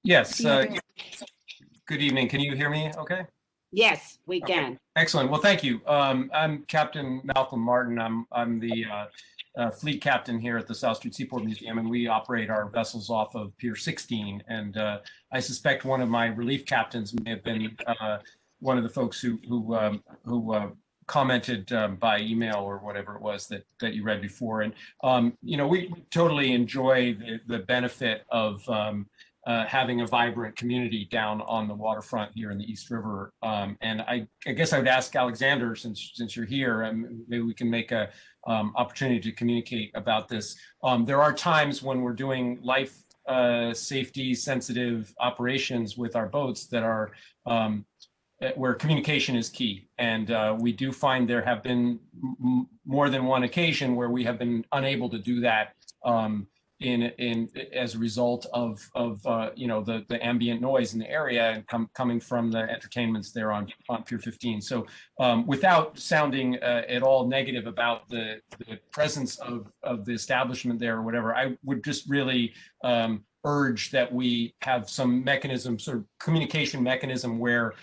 Yes. Good evening. Can you hear me okay? Yes, we can. Excellent. Well, thank you. I'm Captain Malcolm Martin. I'm the fleet captain here at the South Street Seaport Museum, and we operate our vessels off of Pier 16. And I suspect one of my relief captains may have been one of the folks who commented by email or whatever it was that you read before. And you know, we totally enjoy the benefit of having a vibrant community down on the waterfront here in the East River. And I guess I would ask Alexander, since you're here, maybe we can make a opportunity to communicate about this. There are times when we're doing life safety sensitive operations with our boats that are where communication is key. And we do find there have been more than one occasion where we have been unable to do that as a result of you know, the ambient noise in the area and coming from the entertainments there on Pier 15. So without sounding at all negative about the presence of the establishment there or whatever, I would just really urge that we have some mechanism, sort of communication mechanism, where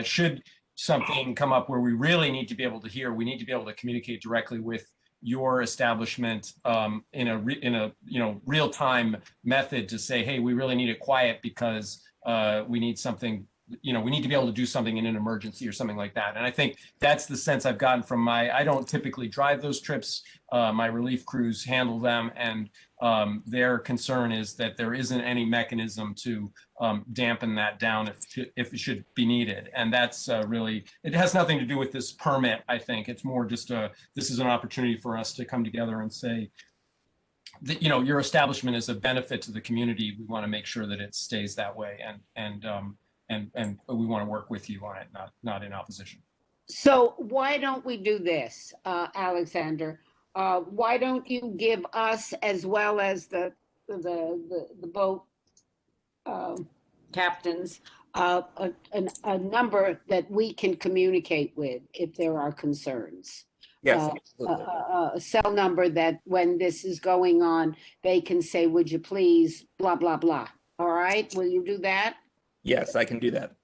should something come up where we really need to be able to hear, we need to be able to communicate directly with your establishment in a you know, real-time method to say, hey, we really need it quiet because we need something, you know, we need to be able to do something in an emergency or something like that. And I think that's the sense I've gotten from I don't typically drive those trips. My relief crews handle them, and their concern is that there isn't any mechanism to dampen that down if it should be needed. And that's really, it has nothing to do with this permit. I think it's more just this is an opportunity for us to come together and say that, you know, your establishment is a benefit to the community. We want to make sure that it stays that way, and we want to work with you on it, not in opposition. So why don't we do this, Alexander? Why don't you give us, as well as the boat captains, a number that we can communicate with if there are concerns. Yes, Uh, absolutely. a cell number that when this is going on, they can say, would you please, blah, blah, blah. All right, will you do that? Yes, I can do that.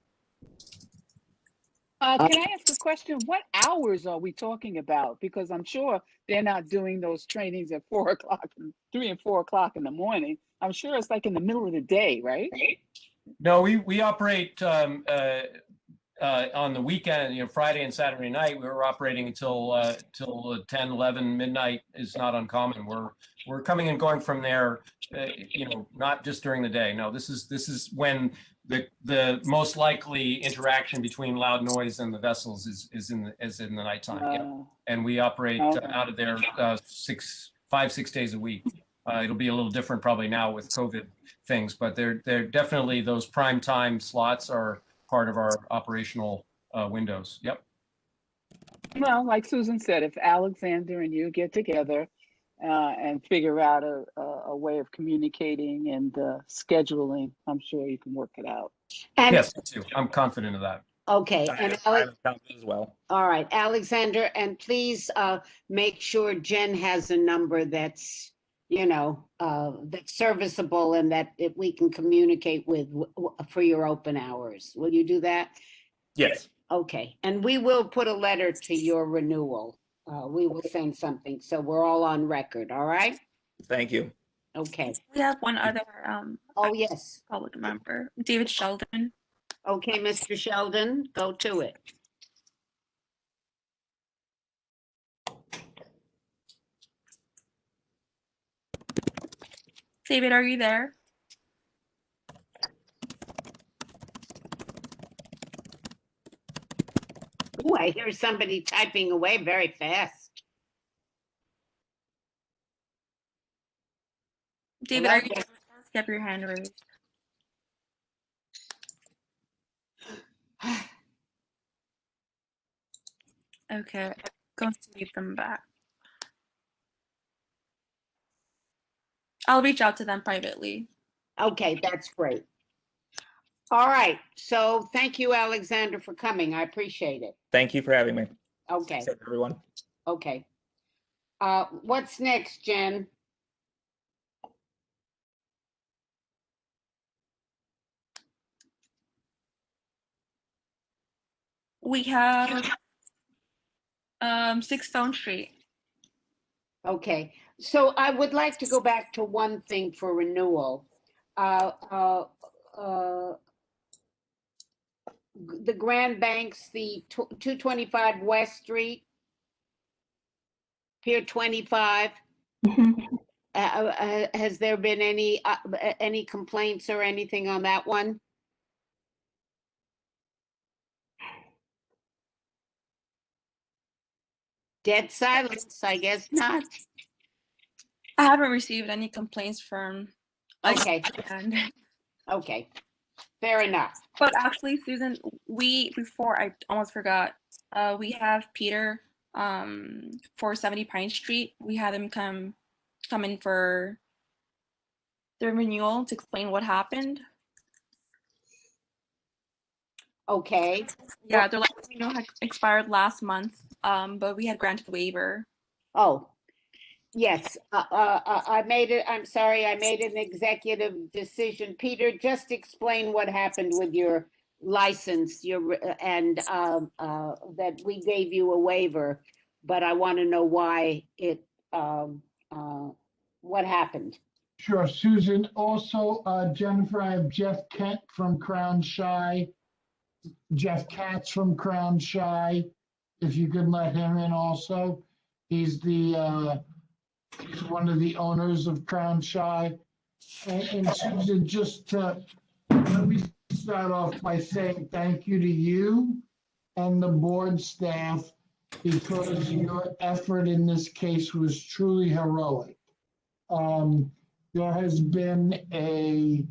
Can I ask a question? What hours are we talking about? Because I'm sure they're not doing those trainings at 4 o'clock, 3 and 4 o'clock in the morning. I'm sure it's like in the middle of the day, right? No, we operate on the weekend, Friday and Saturday night. We were operating until 10, 11 midnight is not uncommon. We're coming and going from there, not just during the day. No, this is when the most likely interaction between loud noise and the vessels is in the nighttime. Yeah. And we operate out of there 5-6 days a week. It'll be a little different probably now with COVID things, but they're definitely, those prime time slots are part of our operational windows. Yep. Well, like Susan said, if Alexander and you get together and figure out a way of communicating and scheduling, I'm sure you can work it out. And, yes, too. I'm confident of that. Okay. And I'm confident as well. All right, Alexander, and please make sure Jen has a number that's, that's serviceable and that we can communicate with for your open hours. Will you do that? Yes. Okay, and we will put a letter to your renewal. We will send something, so we're all on record, all right? Thank you. Okay. We have one other oh, yes. public member, David Sheldon. Okay, Mr. Sheldon, go to it. David, are you there? Oh, I hear somebody typing away very fast. David, are you there? Keep your hand raised. Okay, go see them back. I'll reach out to them privately. Okay, that's great. All right, so thank you, Alexander, for coming. I appreciate it. Thank you for having me. Okay. Thanks, everyone. Okay. What's next, Jen? We have 6 Stone Street. Okay, so I would like to go back to one thing for renewal. The Grand Banks, the 225 West Street, Pier 25. Has there been any complaints or anything on that one? Dead silence, I guess not. I haven't received any complaints from. Okay. Okay. Fair enough. But actually, Susan, before I almost forgot, we have Peter 470 Pine Street. We had him come in for the renewal to explain what happened. Okay. Yeah, their license renewal had expired last month, but we had granted waiver. Oh, yes. I made it. I'm sorry. I made an executive decision. Peter, just explain what happened with your license, and that we gave you a waiver, but I want to know why it. What happened? Sure, Susan. Also, Jennifer, I have Jeff Kent from Crown Shy. Jeff Katz from Crown Shy, if you could let him in also. He's he's one of the owners of Crown Shy. And Susan, just let me start off by saying thank you to you and the board staff, because your effort in this case was truly heroic. There has been a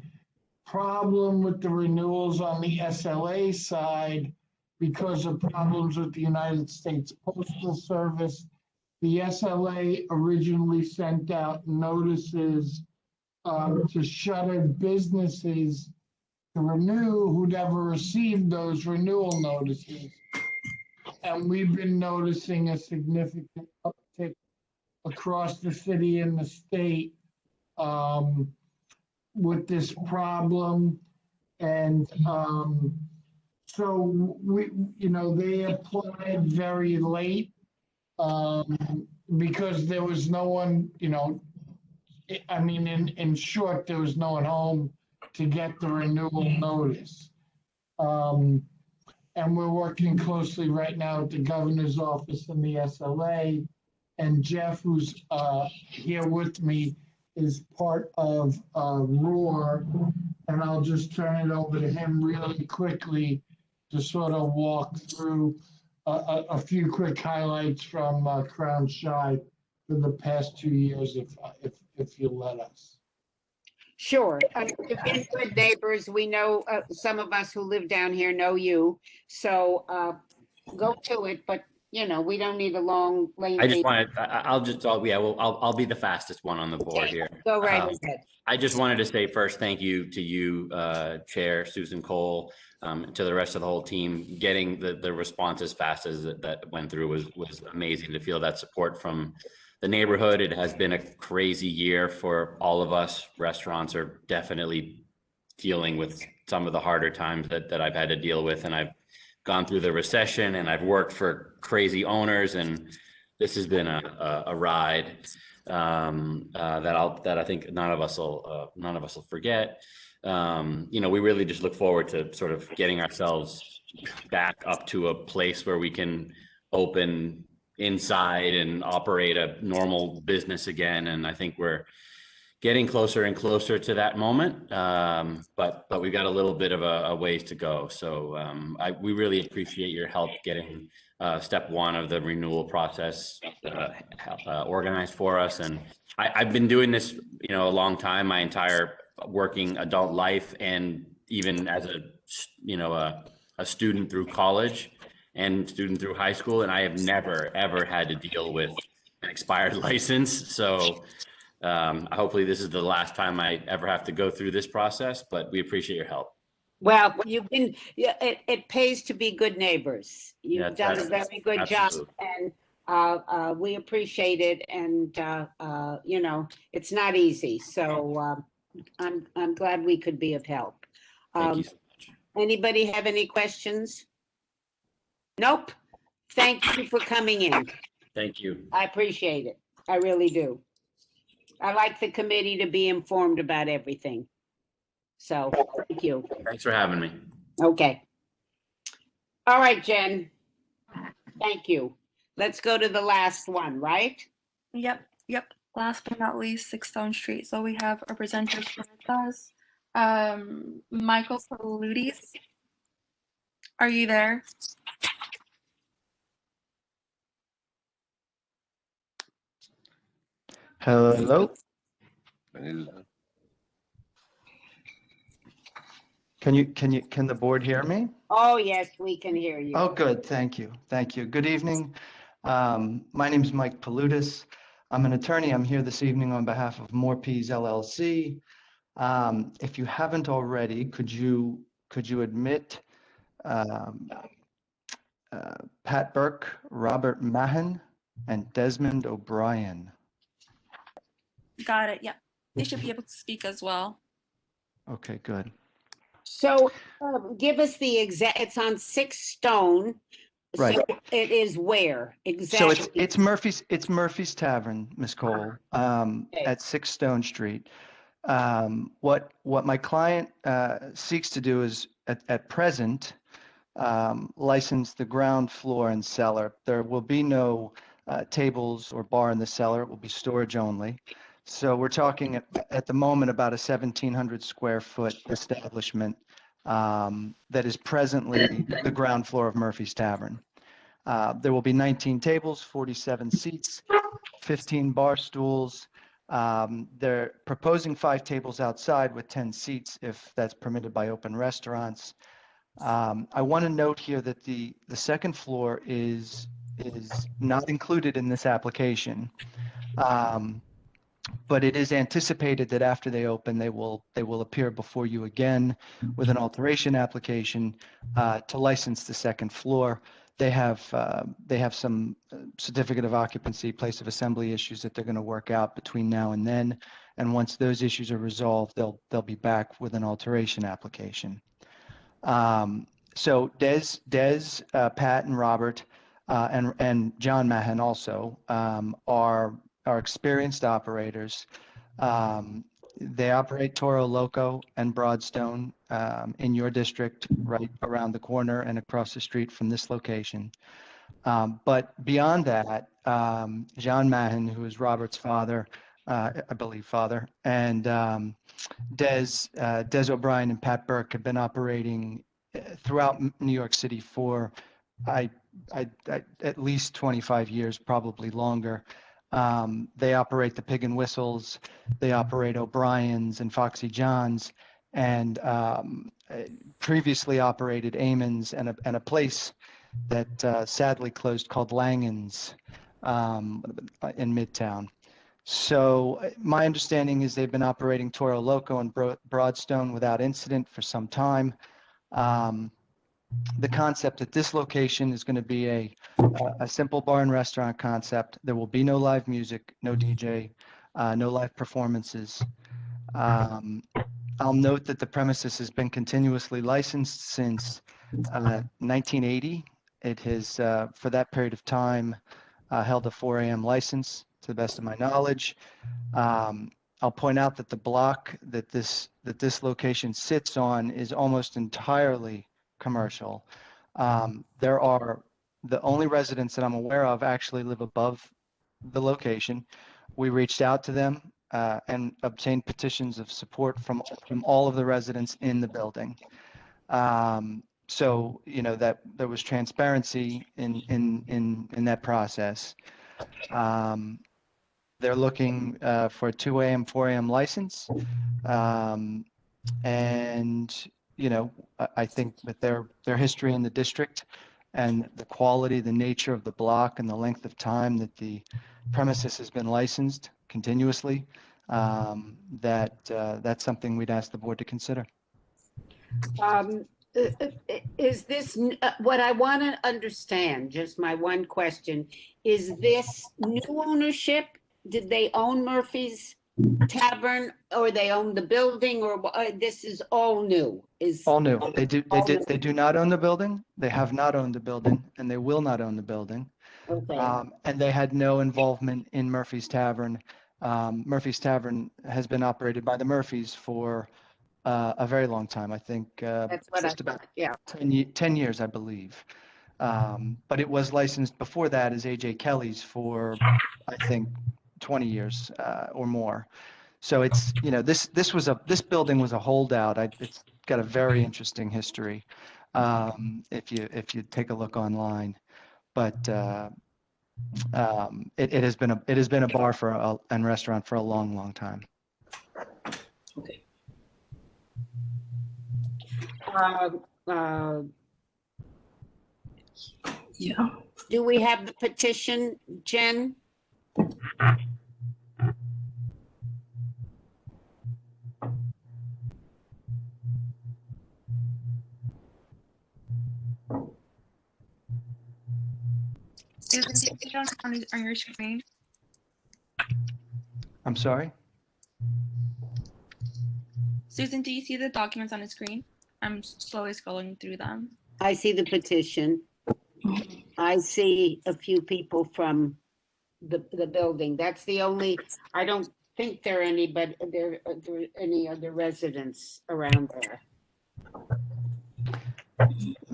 problem with the renewals on the SLA side because of problems with the United States Postal Service. The SLA originally sent out notices to shutter businesses to renew who never received those renewal notices. And we've been noticing a significant uptick across the city and the state with this problem. And so they applied very late because there was no one, in short, there was no one home to get the renewal notice. And we're working closely right now with the governor's office and the SLA. And Jeff, who's here with me, is part of ROAR. And I'll just turn it over to him really quickly to sort of walk through a few quick highlights from Crown Shy for the past 2 years, if you'll let us. Sure. You've been good neighbors. We know some of us who live down here know you. So go to it, but we don't need a long lengthy. I just wanted, I'll be the fastest one on the board here. Go right ahead. I just wanted to say first, thank you to you, Chair Susan Cole, to the rest of the whole team. Getting the response as fast as that went through was amazing to feel that support from the neighborhood. It has been a crazy year for all of us. Restaurants are definitely dealing with some of the harder times that I've had to deal with, and I've gone through the recession, and I've worked for crazy owners, and this has been a ride that I think none of us will forget. We really just look forward to sort of getting ourselves back up to a place where we can open inside and operate a normal business again. And I think we're getting closer and closer to that moment. But we've got a little bit of a ways to go. So we really appreciate your help getting step one of the renewal process organized for us. And I've been doing this, a long time, my entire working adult life, and even as a student through college and student through high school, and I have never ever had to deal with an expired license. So hopefully this is the last time I ever have to go through this process, but we appreciate your help. Well, it pays to be good neighbors. You've done a very good job, and we appreciate it. And it's not easy. So I'm glad we could be of help. Thank you so much. Anybody have any questions? Nope. Thank you for coming in. Thank you. I appreciate it. I really do. I like the committee to be informed about everything. So thank you. Thanks for having me. Okay. All right, Jen. Thank you. Let's go to the last one, right? Yep. Last but not least, 6 Stone Street. So we have our presenters with us. Michael Palutis. Are you there? Hello. Can the board hear me? Oh, yes, we can hear you. Oh, good. Thank you. Good evening. My name is Mike Palutis. I'm an attorney. I'm here this evening on behalf of Morpees LLC. If you haven't already, could you admit Pat Burke, Robert Mahan, and Desmond O'Brien? Got it. Yeah. They should be able to speak as well. Okay, good. So give us the exact, it's on 6 Stone. Right. So it is where exactly? So it's Murphy's Tavern, Ms. Cole, at 6 Stone Street. What my client seeks to do is at present license the ground floor and cellar. There will be no tables or bar in the cellar. It will be storage only. So we're talking at the moment about a 1,700 square foot establishment that is presently the ground floor of Murphy's Tavern. There will be 19 tables, 47 seats, 15 bar stools. They're proposing 5 tables outside with 10 seats if that's permitted by open restaurants. I want to note here that the second floor is not included in this application. But it is anticipated that after they open, they will appear before you again with an alteration application to license the second floor. They have some certificate of occupancy, place of assembly issues that they're going to work out between now and then. And once those issues are resolved, they'll be back with an alteration application. So Des, Pat, and Robert, and John Mahan also are experienced operators. They operate Toro Loco and Broadstone in your district, right around the corner and across the street from this location. But beyond that, John Mahan, who is Robert's father, I believe father, and Des O'Brien and Pat Burke have been operating throughout New York City for at least 25 years, probably longer. They operate the Pig and Whistles, they operate O'Brien's and Foxy John's, and previously operated Amon's and a place that sadly closed called Langan's in Midtown. So my understanding is they've been operating Toro Loco and Broadstone without incident for some time. The concept at this location is going to be a simple bar and restaurant concept. There will be no live music, no DJ, no live performances. I'll note that the premises has been continuously licensed since 1980. It has, for that period of time, held a 4 a.m. license, to the best of my knowledge. I'll point out that the block that this location sits on is almost entirely commercial. There are the only residents that I'm aware of actually live above the location. We reached out to them and obtained petitions of support from all of the residents in the building. So you know that there was transparency in that process. They're looking for a 2 a.m., 4 a.m. license, and you know, I think that their history in the district and the quality, the nature of the block, and the length of time that the premises has been licensed continuously, that's something we'd ask the board to consider. Is this what I want to understand? Just my one question: is this new ownership? Did they own Murphy's Tavern, or they own the building, or this is all new? Is all new? They do not own the building. They have not owned the building, and they will not own the building. Okay. And they had no involvement in Murphy's Tavern. Murphy's Tavern has been operated by the Murphys for a very long time. I think That's what just I about thought, yeah. 10 years, I believe. But it was licensed before that as AJ Kelly's for, I think, 20 years or more. So it's, you know, this building was a holdout. It's got a very interesting history if you take a look online. But it has been a bar and restaurant for a long time. Okay. Yeah. Do we have the petition, Jen? Susan, do you see it on your screen? I'm sorry? Susan, do you see the documents on the screen? I'm slowly scrolling through them. I see the petition. I see a few people from the building. That's the only, I don't think there are any, but there are any other residents around there.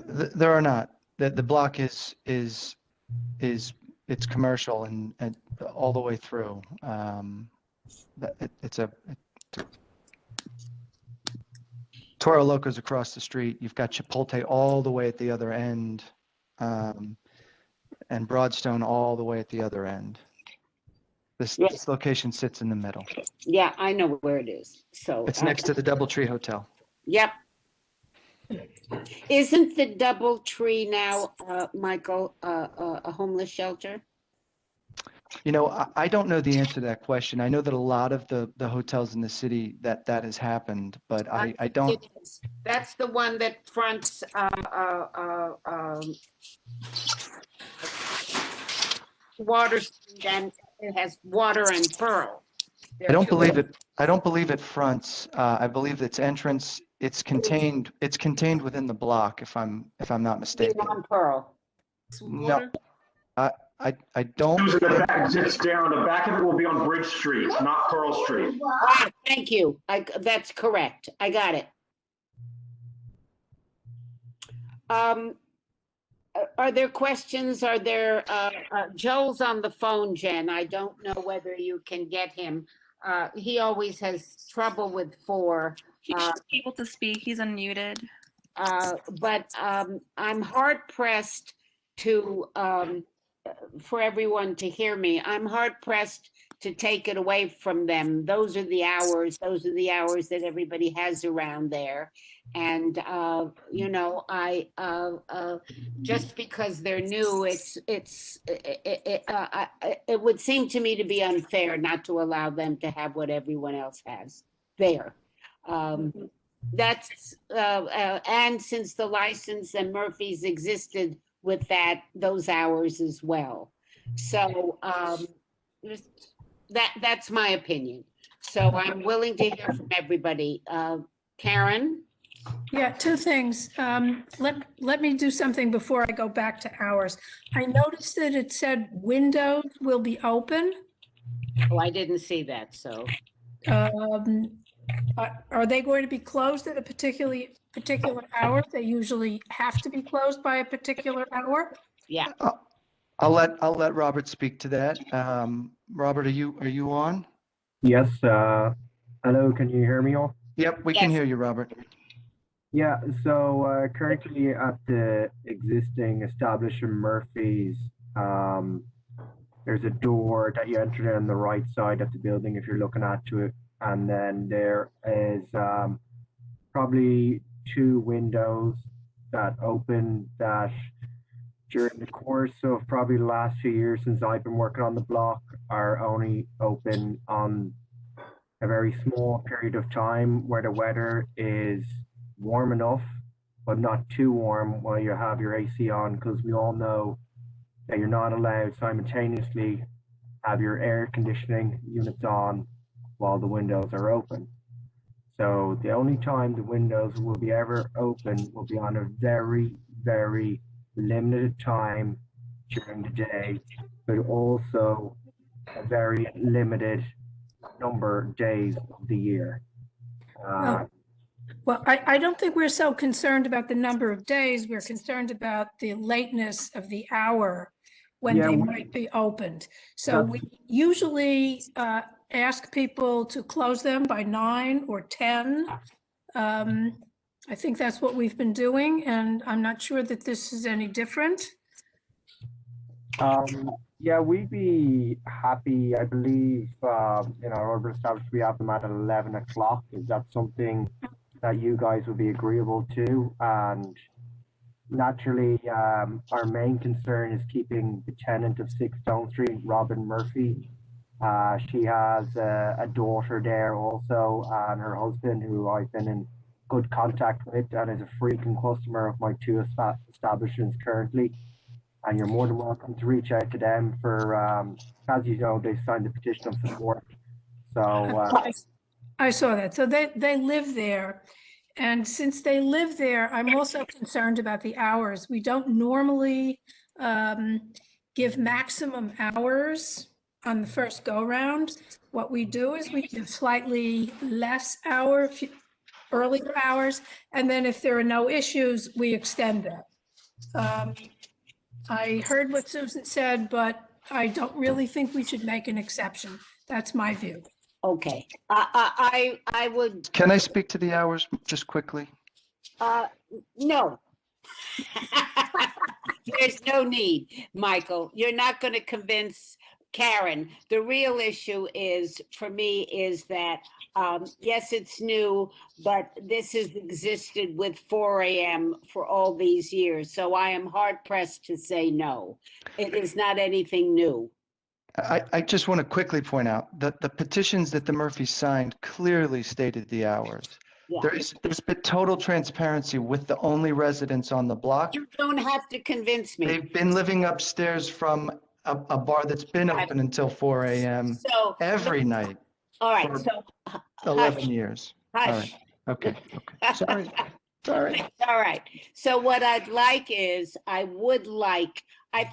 There are not. The block is it's commercial and all the way through. It's Toro Loco's across the street. You've got Chipotle all the way at the other end, and Broadstone all the way at the other end. This location sits in the middle. Yeah, I know where it is. So it's next to the DoubleTree Hotel. Yep. Isn't the DoubleTree now, Michael, a homeless shelter? You know, I don't know the answer to that question. I know that a lot of the hotels in the city that has happened, but I don't. It is. That's the one that fronts Water Street, and it has Water and Pearl. I don't believe it. I don't believe it fronts. I believe its entrance. It's contained. It's contained within the block. If I'm not mistaken. On Pearl. No, I don't. It's in the back. It's down. The back of it will be on Bridge Street, not Pearl Street. Ah, thank you. That's correct. I got it. Are there questions? Are there, Joel's on the phone, Jen. I don't know whether you can get him. He always has trouble with 4. He's able to speak. He's unmuted. But I'm hard pressed to, for everyone to hear me. I'm hard pressed to take it away from them. Those are the hours that everybody has around there. And, you know, just because they're new, it would seem to me to be unfair not to allow them to have what everyone else has there. That's, and since the license and Murphy's existed with those hours as well. So, that's my opinion. So I'm willing to hear from everybody. Karen? Yeah, 2 things. Let me do something before I go back to hours. I noticed that it said windows will be open. Oh, I didn't see that, so. Are they going to be closed at a particular hour? They usually have to be closed by a particular hour? Yeah. I'll let Robert speak to that. Robert, are you on? Yes. Hello, can you hear me all? Yep, we can hear you, Robert. Yeah, so currently at the existing establishment Murphy's, there's a door that you enter on the right side of the building if you're looking at it. And then there is probably 2 windows that open that during the course of probably the last few years since I've been working on the block are only open on a very small period of time where the weather is warm enough, but not too warm while you have your AC on, because we all know that you're not allowed simultaneously have your air conditioning units on while the windows are open. So the only time the windows will be ever open will be on a very, very limited time during the day, but also a very limited number of days of the year. Well, I don't think we're so concerned about the number of days. We're concerned about the lateness of the hour when they might be opened. So we usually ask people to close them by 9 or 10. I think that's what we've been doing, and I'm not sure that this is any different. Yeah, we'd be happy. I believe in our other establishment we have them at 11 o'clock. Is that something that you guys would be agreeable to? And naturally, our main concern is keeping the tenant of 6 Stone Street, Robin Murphy. She has a daughter there also, and her husband, who I've been in good contact with and is a frequent customer of my 2 establishments currently. And you're more than welcome to reach out to them for, as you know, they signed the petition of support. So I saw that. So they live there. And since they live there, I'm also concerned about the hours. We don't normally give maximum hours on the first go round. What we do is we give slightly less earlier hours. And then if there are no issues, we extend that. I heard what Susan said, but I don't really think we should make an exception. That's my view. Okay, I would. Can I speak to the hours just quickly? No. There's no need, Michael. You're not going to convince Karen. The real issue is, for me, is that, yes, it's new, but this has existed with 4 a.m. for all these years. So I am hard pressed to say no. It is not anything new. I just want to quickly point out that the petitions that the Murphys signed clearly stated the hours. Yeah. There's been total transparency with the only residents on the block. You don't have to convince me. They've been living upstairs from a bar that's been open until 4 a.m. So every night. All right, for so 11 years. All hush. right. Okay. Sorry. Sorry. All right. So what I'd like is, I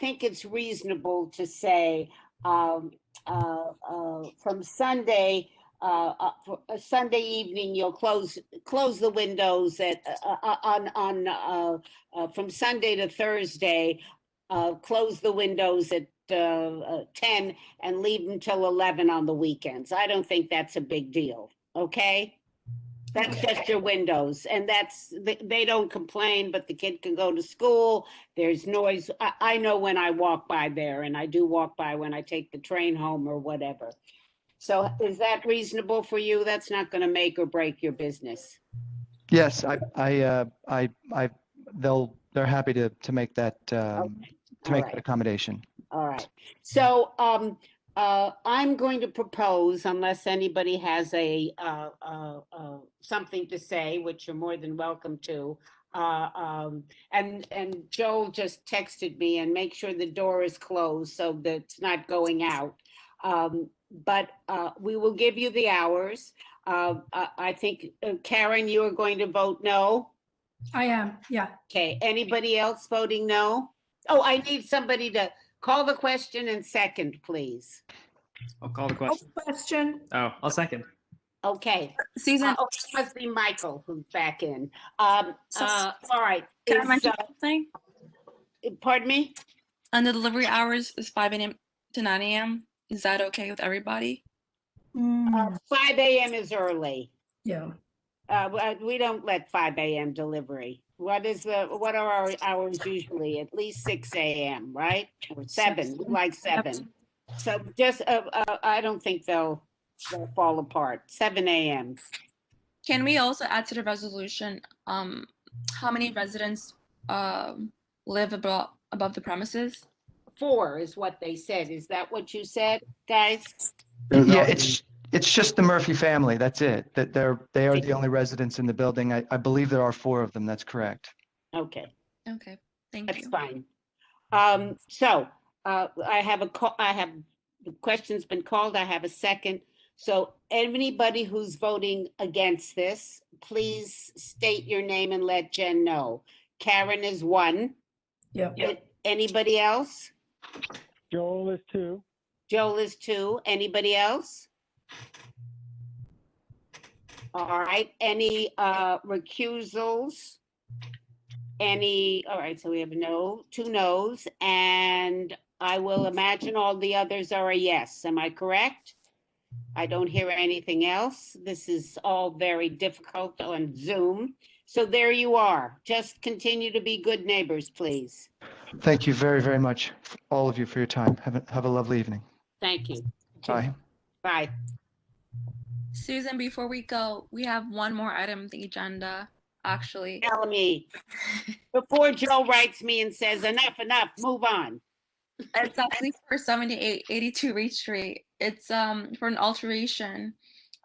think it's reasonable to say from Sunday, for a Sunday evening, you'll close the windows at from Sunday to Thursday, close the windows at 10 and leave them till 11 on the weekends. I don't think that's a big deal. Okay. That's just your windows, and they don't complain, but the kid can go to school. There's noise. I know when I walk by there, and I do walk by when I take the train home or whatever. So is that reasonable for you? That's not going to make or break your business. Yes, they're happy to make that that accommodation. All right. So I'm going to propose, unless anybody has something to say, which you're more than welcome to. And Joel just texted me, and make sure the door is closed so that it's not going out. But we will give you the hours. I think, Karen, you are going to vote no? I am, yeah. Okay, anybody else voting no? Oh, I need somebody to call the question and second, please. I'll call the question. Question. Oh, I'll second. Okay. Susan. Oh, it must be Michael who's back in. All right. Can I mention something? Pardon me? And the delivery hours is 5 a.m. to 9 a.m. Is that okay with everybody? 5 a.m. is early. Yeah. We don't let 5 a.m. delivery. What are our hours usually? At least 6 a.m., right? Or 7, we like 7. So just, I don't think they'll fall apart. 7 a.m. Can we also add to the resolution, how many residents live above the premises? 4 is what they said. Is that what you said, guys? Yeah, it's just the Murphy family. That's it. That they are the only residents in the building. I believe there are 4 of them. That's correct. Okay. Okay. Thank you. That's fine. So I have the question's been called. I have a second. So anybody who's voting against this, please state your name and let Jen know. Karen is 1. Yeah. Anybody else? Joel is 2. Joel is 2. Anybody else? All right. Any recusals? All right, so we have 2 no's, and I will imagine all the others are a yes. Am I correct? I don't hear anything else. This is all very difficult on Zoom. So there you are. Just continue to be good neighbors, please. Thank you very, very much, all of you, for your time. Have a lovely evening. Thank you. Bye. Bye. Susan, before we go, we have one more item on the agenda, actually. Tell me. Before Joe writes me and says, enough, move on. It's actually for 7882 Reach Street. It's for an alteration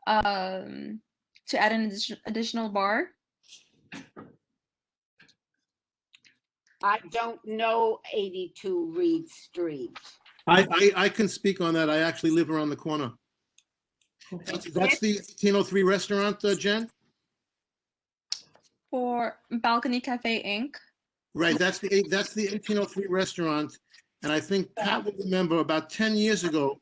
to add an additional bar. I don't know 82 Reed Street. I can speak on that. I actually live around the corner. That's the 1803 restaurant, Jen? For Balcony Cafe Inc. Right, that's the 1803 restaurant. And I think Pat will remember about 10 years ago,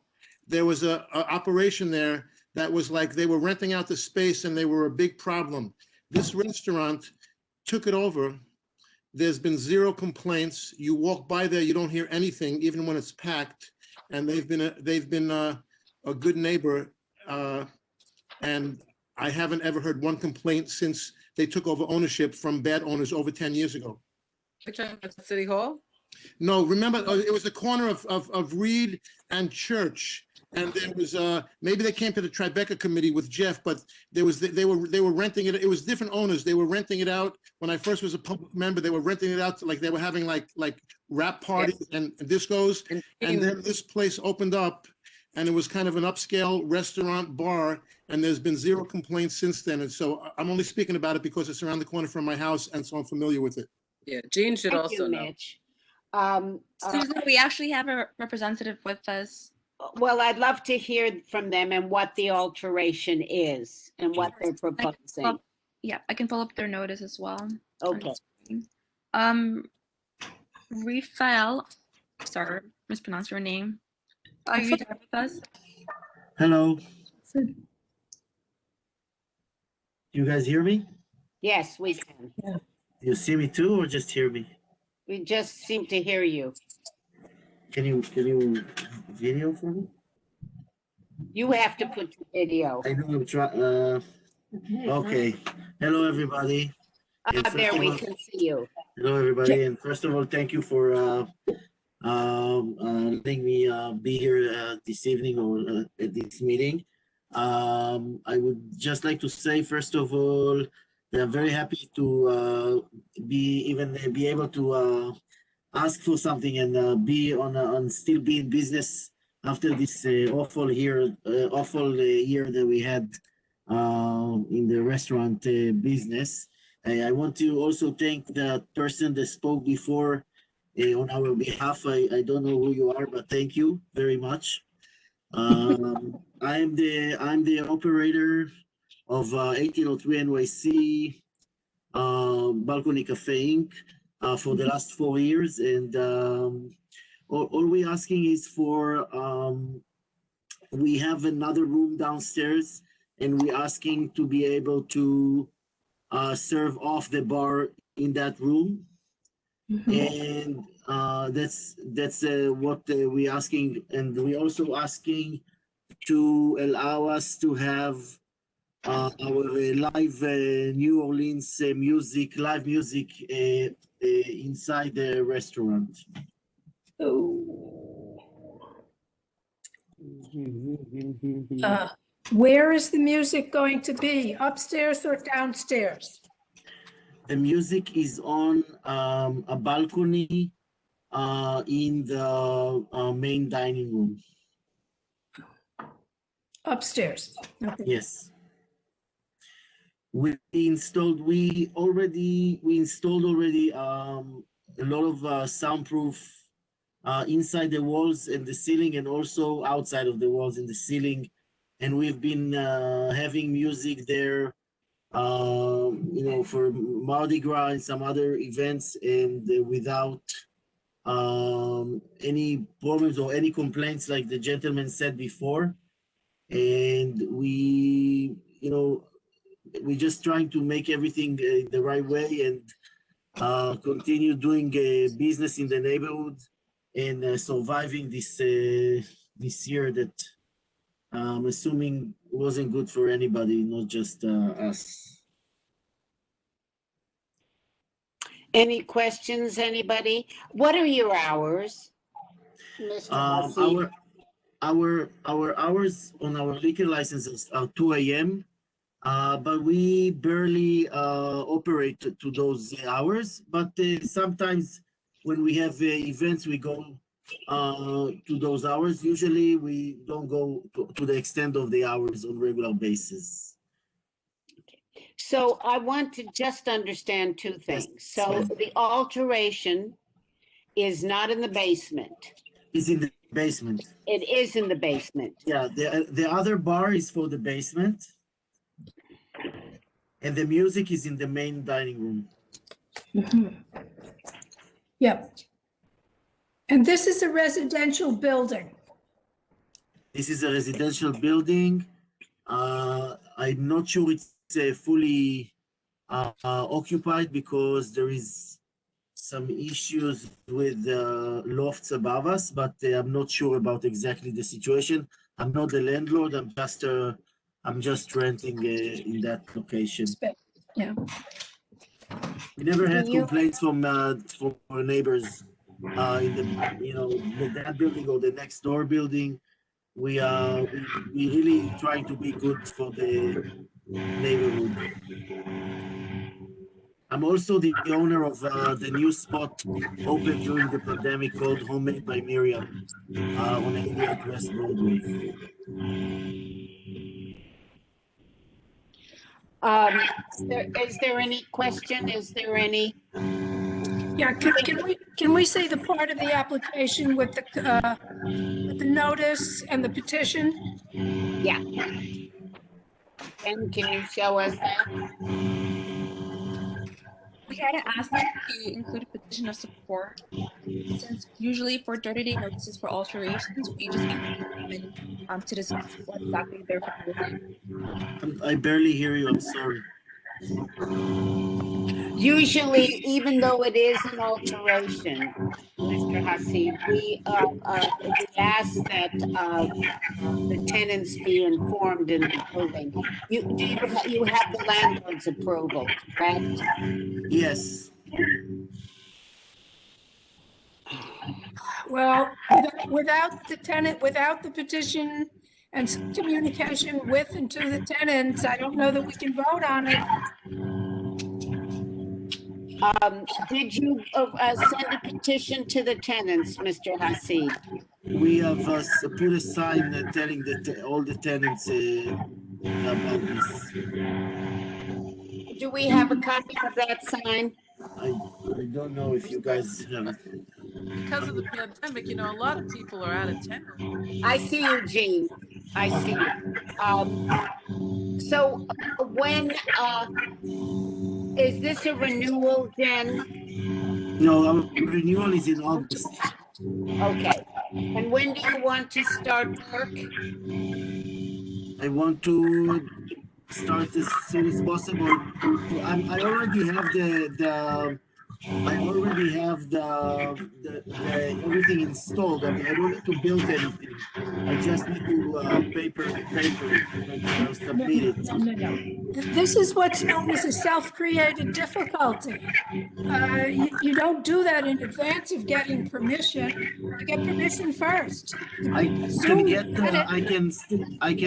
there was a operation there that was like they were renting out the space and they were a big problem. This restaurant took it over. There's been 0 complaints. You walk by there, you don't hear anything, even when it's packed. And they've been a good neighbor. And I haven't ever heard one complaint since they took over ownership from bad owners over 10 years ago. Which one? City Hall? No, remember, it was the corner of Reed and Church. And there was, maybe they came to the Tribeca committee with Jeff, but they were renting it. It was different owners. They were renting it out. When I first was a public member, they were renting it out to, like, they were having like rap parties and discos. And then this place opened up and it was kind of an upscale restaurant bar. And there's been zero complaints since then. And so I'm only speaking about it because it's around the corner from my house. And so I'm familiar with it. Yeah, Jean should Thank also you, know. Mitch. Susan, we actually have a representative with us. Well, I'd love to hear from them and what the alteration is and what they're proposing. Yeah, I can pull up their notice as well. Okay. Rafael, sorry, mispronounced your name. Are you there with us? Hello. You guys hear me? Yes, we can. You see me too, or just hear me? We just seem to hear you. Can you video for me? You have to put your video. I know I'm trying. Okay. Hello, everybody. And There first we of all- can see you. Hello, everybody. And first of all, thank you for letting me be here this evening or at this meeting. I would just like to say, first of all, that I'm very happy to be able to ask for something and be on still be in business after this awful year that we had in the restaurant business. I want to also thank the person that spoke before on our behalf. I don't know who you are, but thank you very much. I'm the operator of 1803 NYC Balcony Cafe Inc. For the last 4 years, and all we're asking is for we have another room downstairs, and we're asking to be able to serve off the bar in that room. And that's what we're asking, and we're also asking to allow us to have our live New Orleans live music inside the restaurant. Where is the music going to be? Upstairs or downstairs? The music is on a balcony in the main dining room. Upstairs. Okay. Yes. We installed already a lot of soundproof inside the walls and the ceiling, and also outside of the walls and the ceiling. And we've been having music there, for Mardi Gras and some other events, and without any problems or any complaints, like the gentleman said before. And we're just trying to make everything the right way and continue doing business in the neighborhood and surviving this year that I'm assuming wasn't good for anybody, not just us. Any questions, anybody? What are your hours, Mr. Hassi? Our hours on our liquor licenses are 2 a.m. But we barely operate to those hours. But sometimes when we have events, we go to those hours. Usually we don't go to the extent of the hours on regular basis. So I want to just understand two things. So the alteration is not in the basement. It's in the basement. It is in the basement. Yeah, the other bar is for the basement. And the music is in the main dining room. Yep. And this is a residential building. This is a residential building. I'm not sure it's fully occupied because there is some issues with lofts above us, but I'm not sure about exactly the situation. I'm not the landlord. I'm just renting in that location. Yeah. We never had complaints from our neighbors in that building or the next door building. we really trying to be good for the neighborhood. I'm also the owner of the new spot opened during the pandemic called Homemade by Miriam on 88 West Broadway. Is there any question? Is there any? Yeah, can we say the part of the application with the notice and the petition? Yeah. And can you show us that? We hadn't asked them to include a petition of support, since usually for 30-day notices for alterations, we just need them to discuss what exactly they're proposing. I barely hear you, I'm sorry. Usually, even though it is an alteration, Mr. Hasid, we ask that the tenants be informed in the building. You have the landlord's approval, correct? Yes. Well, without the petition and some communication with and to the tenants, I don't know that we can vote on it. Did you send a petition to the tenants, Mr. Hasid? We have put a sign telling all the tenants about this. Do we have a copy of that sign? I don't know if you guys have it. Because of the pandemic, a lot of people are out of town. I see you, Jean. I see you. So when, is this a renewal, Jen? No, our renewal is in August. Okay. And when do you want to start work? I want to start as soon as possible. I already have everything installed. I mean, I don't need to build anything. I just need to paper and submit it. No. This is what's known as a self-created difficulty. You don't do that in advance of getting permission. You get permission first. I can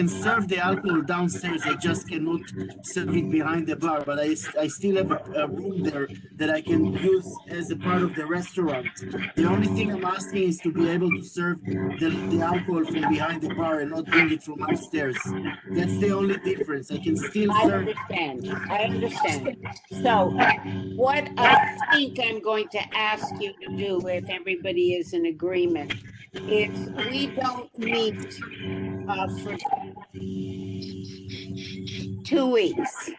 serve the alcohol downstairs. I just cannot serve it behind the bar. But I still have a room there that I can use as a part of the restaurant. The only thing I'm asking is to be able to serve the alcohol from behind the bar and not bring it from upstairs. That's the only difference. I can still serve. I understand. So what I think I'm going to ask you to do, if everybody is in agreement, is we don't meet for 2 weeks.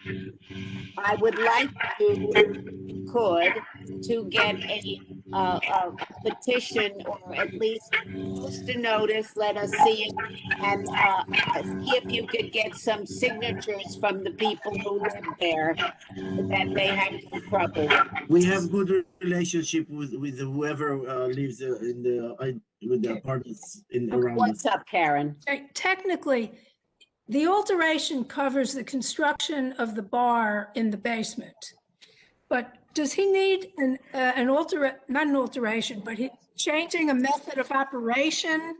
I would like to get a petition, or at least post a notice, let us see it, and see if you could get some signatures from the people who live there that they have trouble. We have good relationship with whoever lives with the apartments around. What's up, Karen? Technically, the alteration covers the construction of the bar in the basement. But does he need not an alteration, but changing a method of operation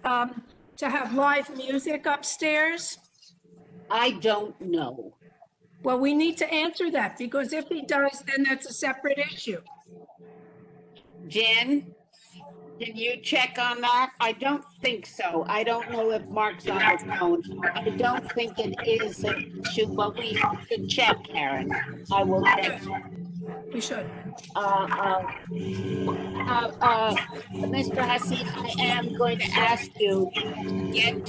to have live music upstairs? I don't know. Well, we need to answer that, because if he does, then that's a separate issue. Jen, can you check on that? I don't think so. I don't know if Mark's on the phone. I don't think it is an issue, but we should check, Karen. I will check. We should. Mr. Hasid, I am going to ask you to get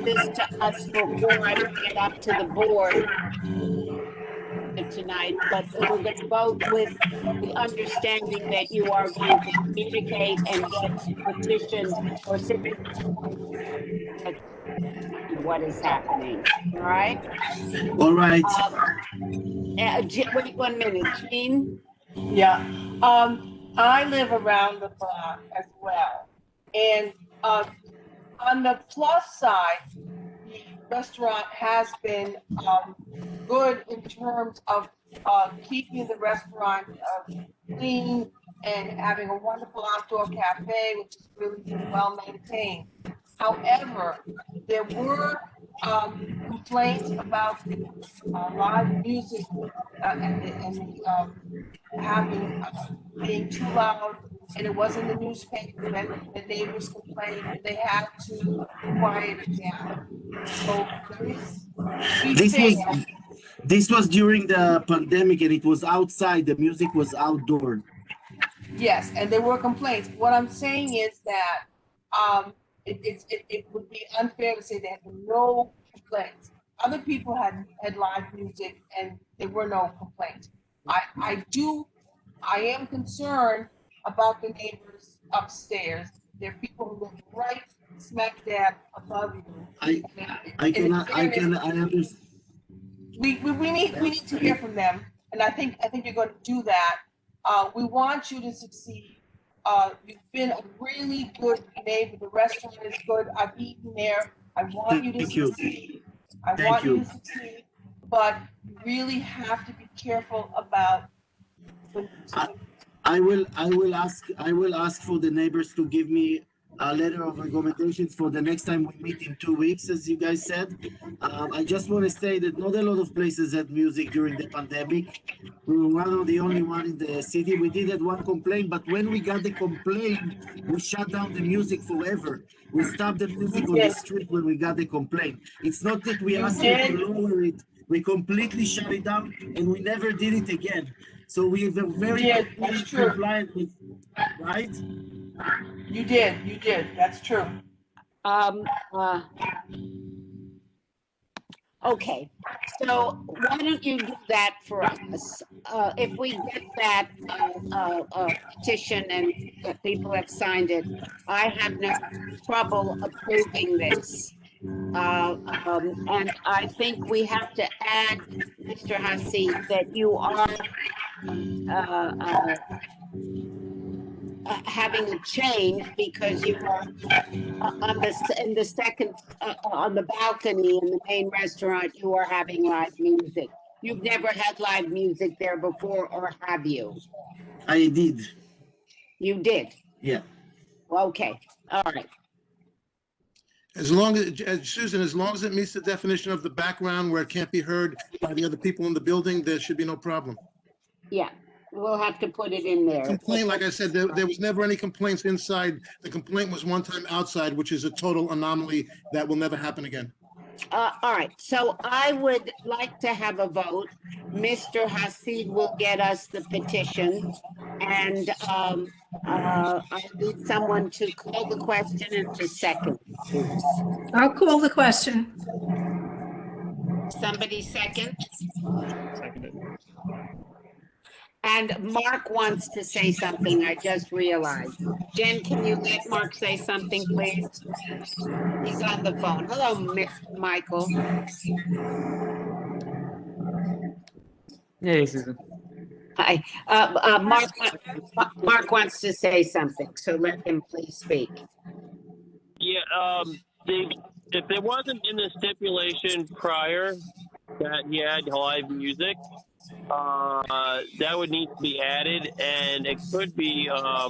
this to us before I get up to the board tonight, but we're going to vote with the understanding that you are going to communicate and get petitions or what is happening. All right? All right. Wait 1 minute, Jean. Yeah. I live around the block as well. And on the plus side, the restaurant has been good in terms of keeping the restaurant clean and having a wonderful outdoor cafe, which is really well maintained. However, there were complaints about the live music and having being too loud, and it was in the newspaper, and the neighbors complained, and they had to quiet it down. So there is, to be This was fair, this was during the pandemic, and it was outside. The music was outdoor. yes, and there were complaints. What I'm saying is that it would be unfair to say there had been no complaints. Other people had live music and there were no complaints. I am concerned about the neighbors upstairs. There are people who live right smack dab above you. I understand. We need to hear from them, and I think you're going to do that. We want you to succeed. You've been a really good neighbor. The restaurant is good. I've eaten there. I want you to succeed. I want you to succeed, but you really have to be careful about. I will ask for the neighbors to give me a letter of recommendations for the next time we meet in 2 weeks, as you guys said. I just want to say that not a lot of places had music during the pandemic. We were one of the only one in the city. We did have one complaint, but when we got the complaint, we shut down the music forever. We stopped the music on the street when we got the complaint. It's not that we asked you to lower it. We completely shut it down, and we never did it again. So we were very compliant with, right? You did. That's true. Okay, so why don't you do that for us? If we get that petition and people have signed it, I have no trouble approving this. And I think we have to add, Mr. Hasid, that you are having a change because you are in the second on the balcony in the main restaurant. You are having live music. You've never had live music there before, or have you? I did. You did. Yeah. Okay. All right. As long as, Susan, as long as it meets the definition of the background where it can't be heard by the other people in the building, there should be no problem. Yeah. We'll have to put it in there. Complaint, like I said, there was never any complaints inside. The complaint was one time outside, which is a total anomaly that will never happen again. All right, so I would like to have a vote. Mr. Hasid will get us the petition, and I need someone to call the question and to second. I'll call the question. Somebody second? Seconded. And Mark wants to say something, I just realized. Jen, can you let Mark say something, please? He's on the phone. Hello, Michael. Hey, Susan. Hi. Mark wants to say something, so let him please speak. Yeah, if there wasn't in the stipulation prior that he had live music, that would need to be added, and it could be a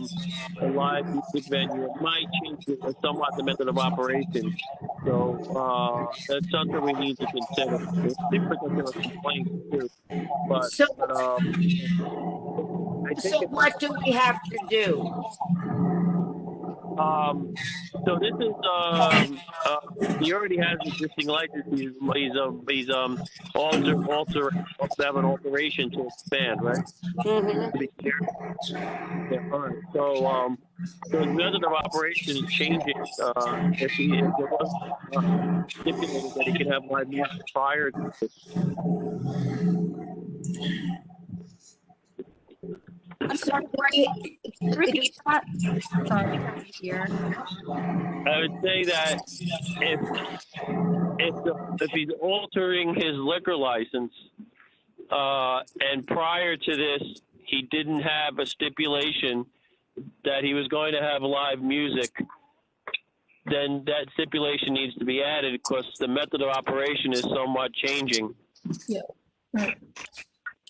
live music venue. It might change somewhat the method of operation. So that's something we need to consider. There's particular complaints too. But so what do we have to do? So this is he already has existing license. He's also have an alteration to expand, right? Mm-hmm. To be clear. Yeah, all right. So the method of operation is changing. If there was stipulated that he could have live music prior to this. I'm sorry, I would say that if he's altering his liquor license, and prior to this he didn't have a stipulation that he was going to have live music, then that stipulation needs to be added because the method of operation is somewhat changing. Yeah. Right.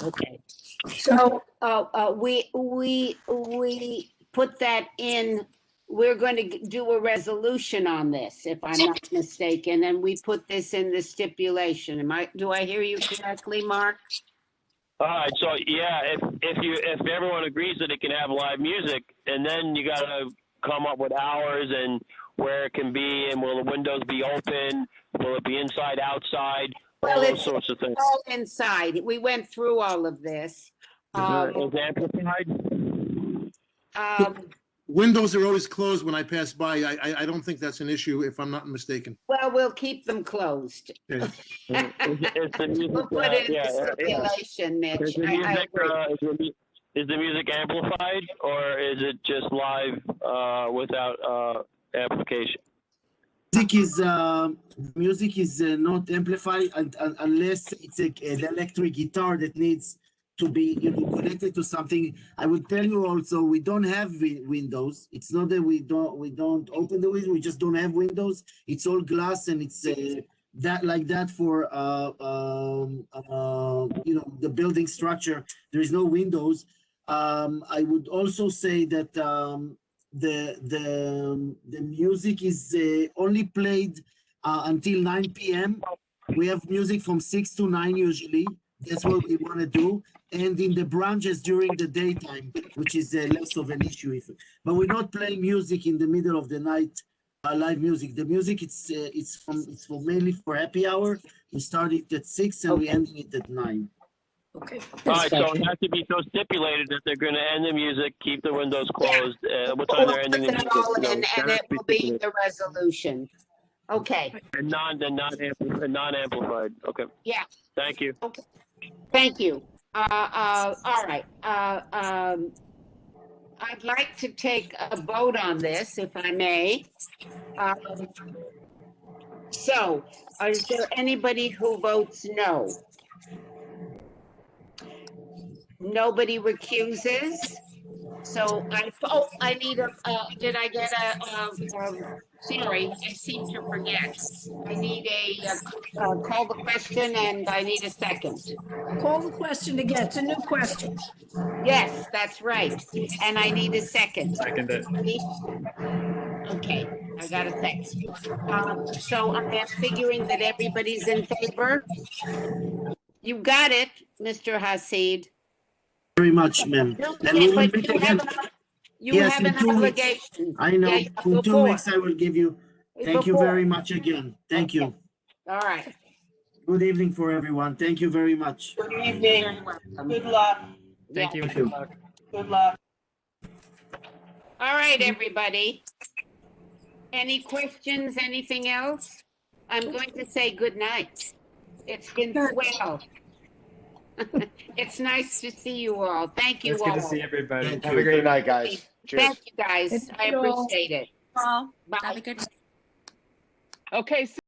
Okay. So we put that in we're going to do a resolution on this, if I'm not mistaken, and we put this in the stipulation. Do I hear you correctly, Mark? All right, so yeah, if everyone agrees that it can have live music, and then you gotta come up with hours and where it can be, and will the windows be open? Will it be inside, outside? All those sorts of things. All inside. We went through all of this. Is it amplified? Windows are always closed when I pass by. I don't think that's an issue, if I'm not mistaken. Well, we'll keep them closed. Okay. We'll put it in the stipulation, Mitch. Is the music amplified, or is it just live without amplification? Music is not amplified unless it's an electric guitar that needs to be connected to something. I will tell you also, we don't have windows. It's not that we don't open the window. We just don't have windows. It's all glass, and it's that for the building structure. There is no windows. I would also say that the music is only played until 9 p.m. We have music from 6 to 9 usually. That's what we want to do. And in the branches during the daytime, which is less of an issue. But we're not playing music in the middle of the night, live music. The music, it's for mainly for happy hour. We start it at 6 and we end it at 9. Okay. All right, so it has to be so stipulated that they're going to end the music, keep the windows closed. What time they're ending the music? And it will be the resolution. Okay. And non-amplified. Okay. Yeah. Thank you. Okay. Thank you. All right. I'd like to take a vote on this, if I may. So, is there anybody who votes no? Nobody recuses? So I need did I get sorry, I seem to forget. I need call the question, and I need a second. Call the question again. It's a new question. Yes, that's right. And I need a second. Seconded. Okay, I got a second. So I am figuring that everybody's in favor. You got it, Mr. Hasid. Very much, ma'am. And we will meet again. You have an obligation. I know. Yeah, in 2 weeks, I will give you. Thank you very much again. Thank you. All right. Good evening for everyone. Thank you very much. Good evening. Good luck. Thank you. Thank you. Good luck. All right, everybody. Any questions, anything else? I'm going to say good night. It's been swell. It's nice to see you all. Thank you It's all. good to see everybody. Thank Have you. a great night, guys. Cheers. Thank you, guys. I appreciate it. Well, Bye. have a good Okay.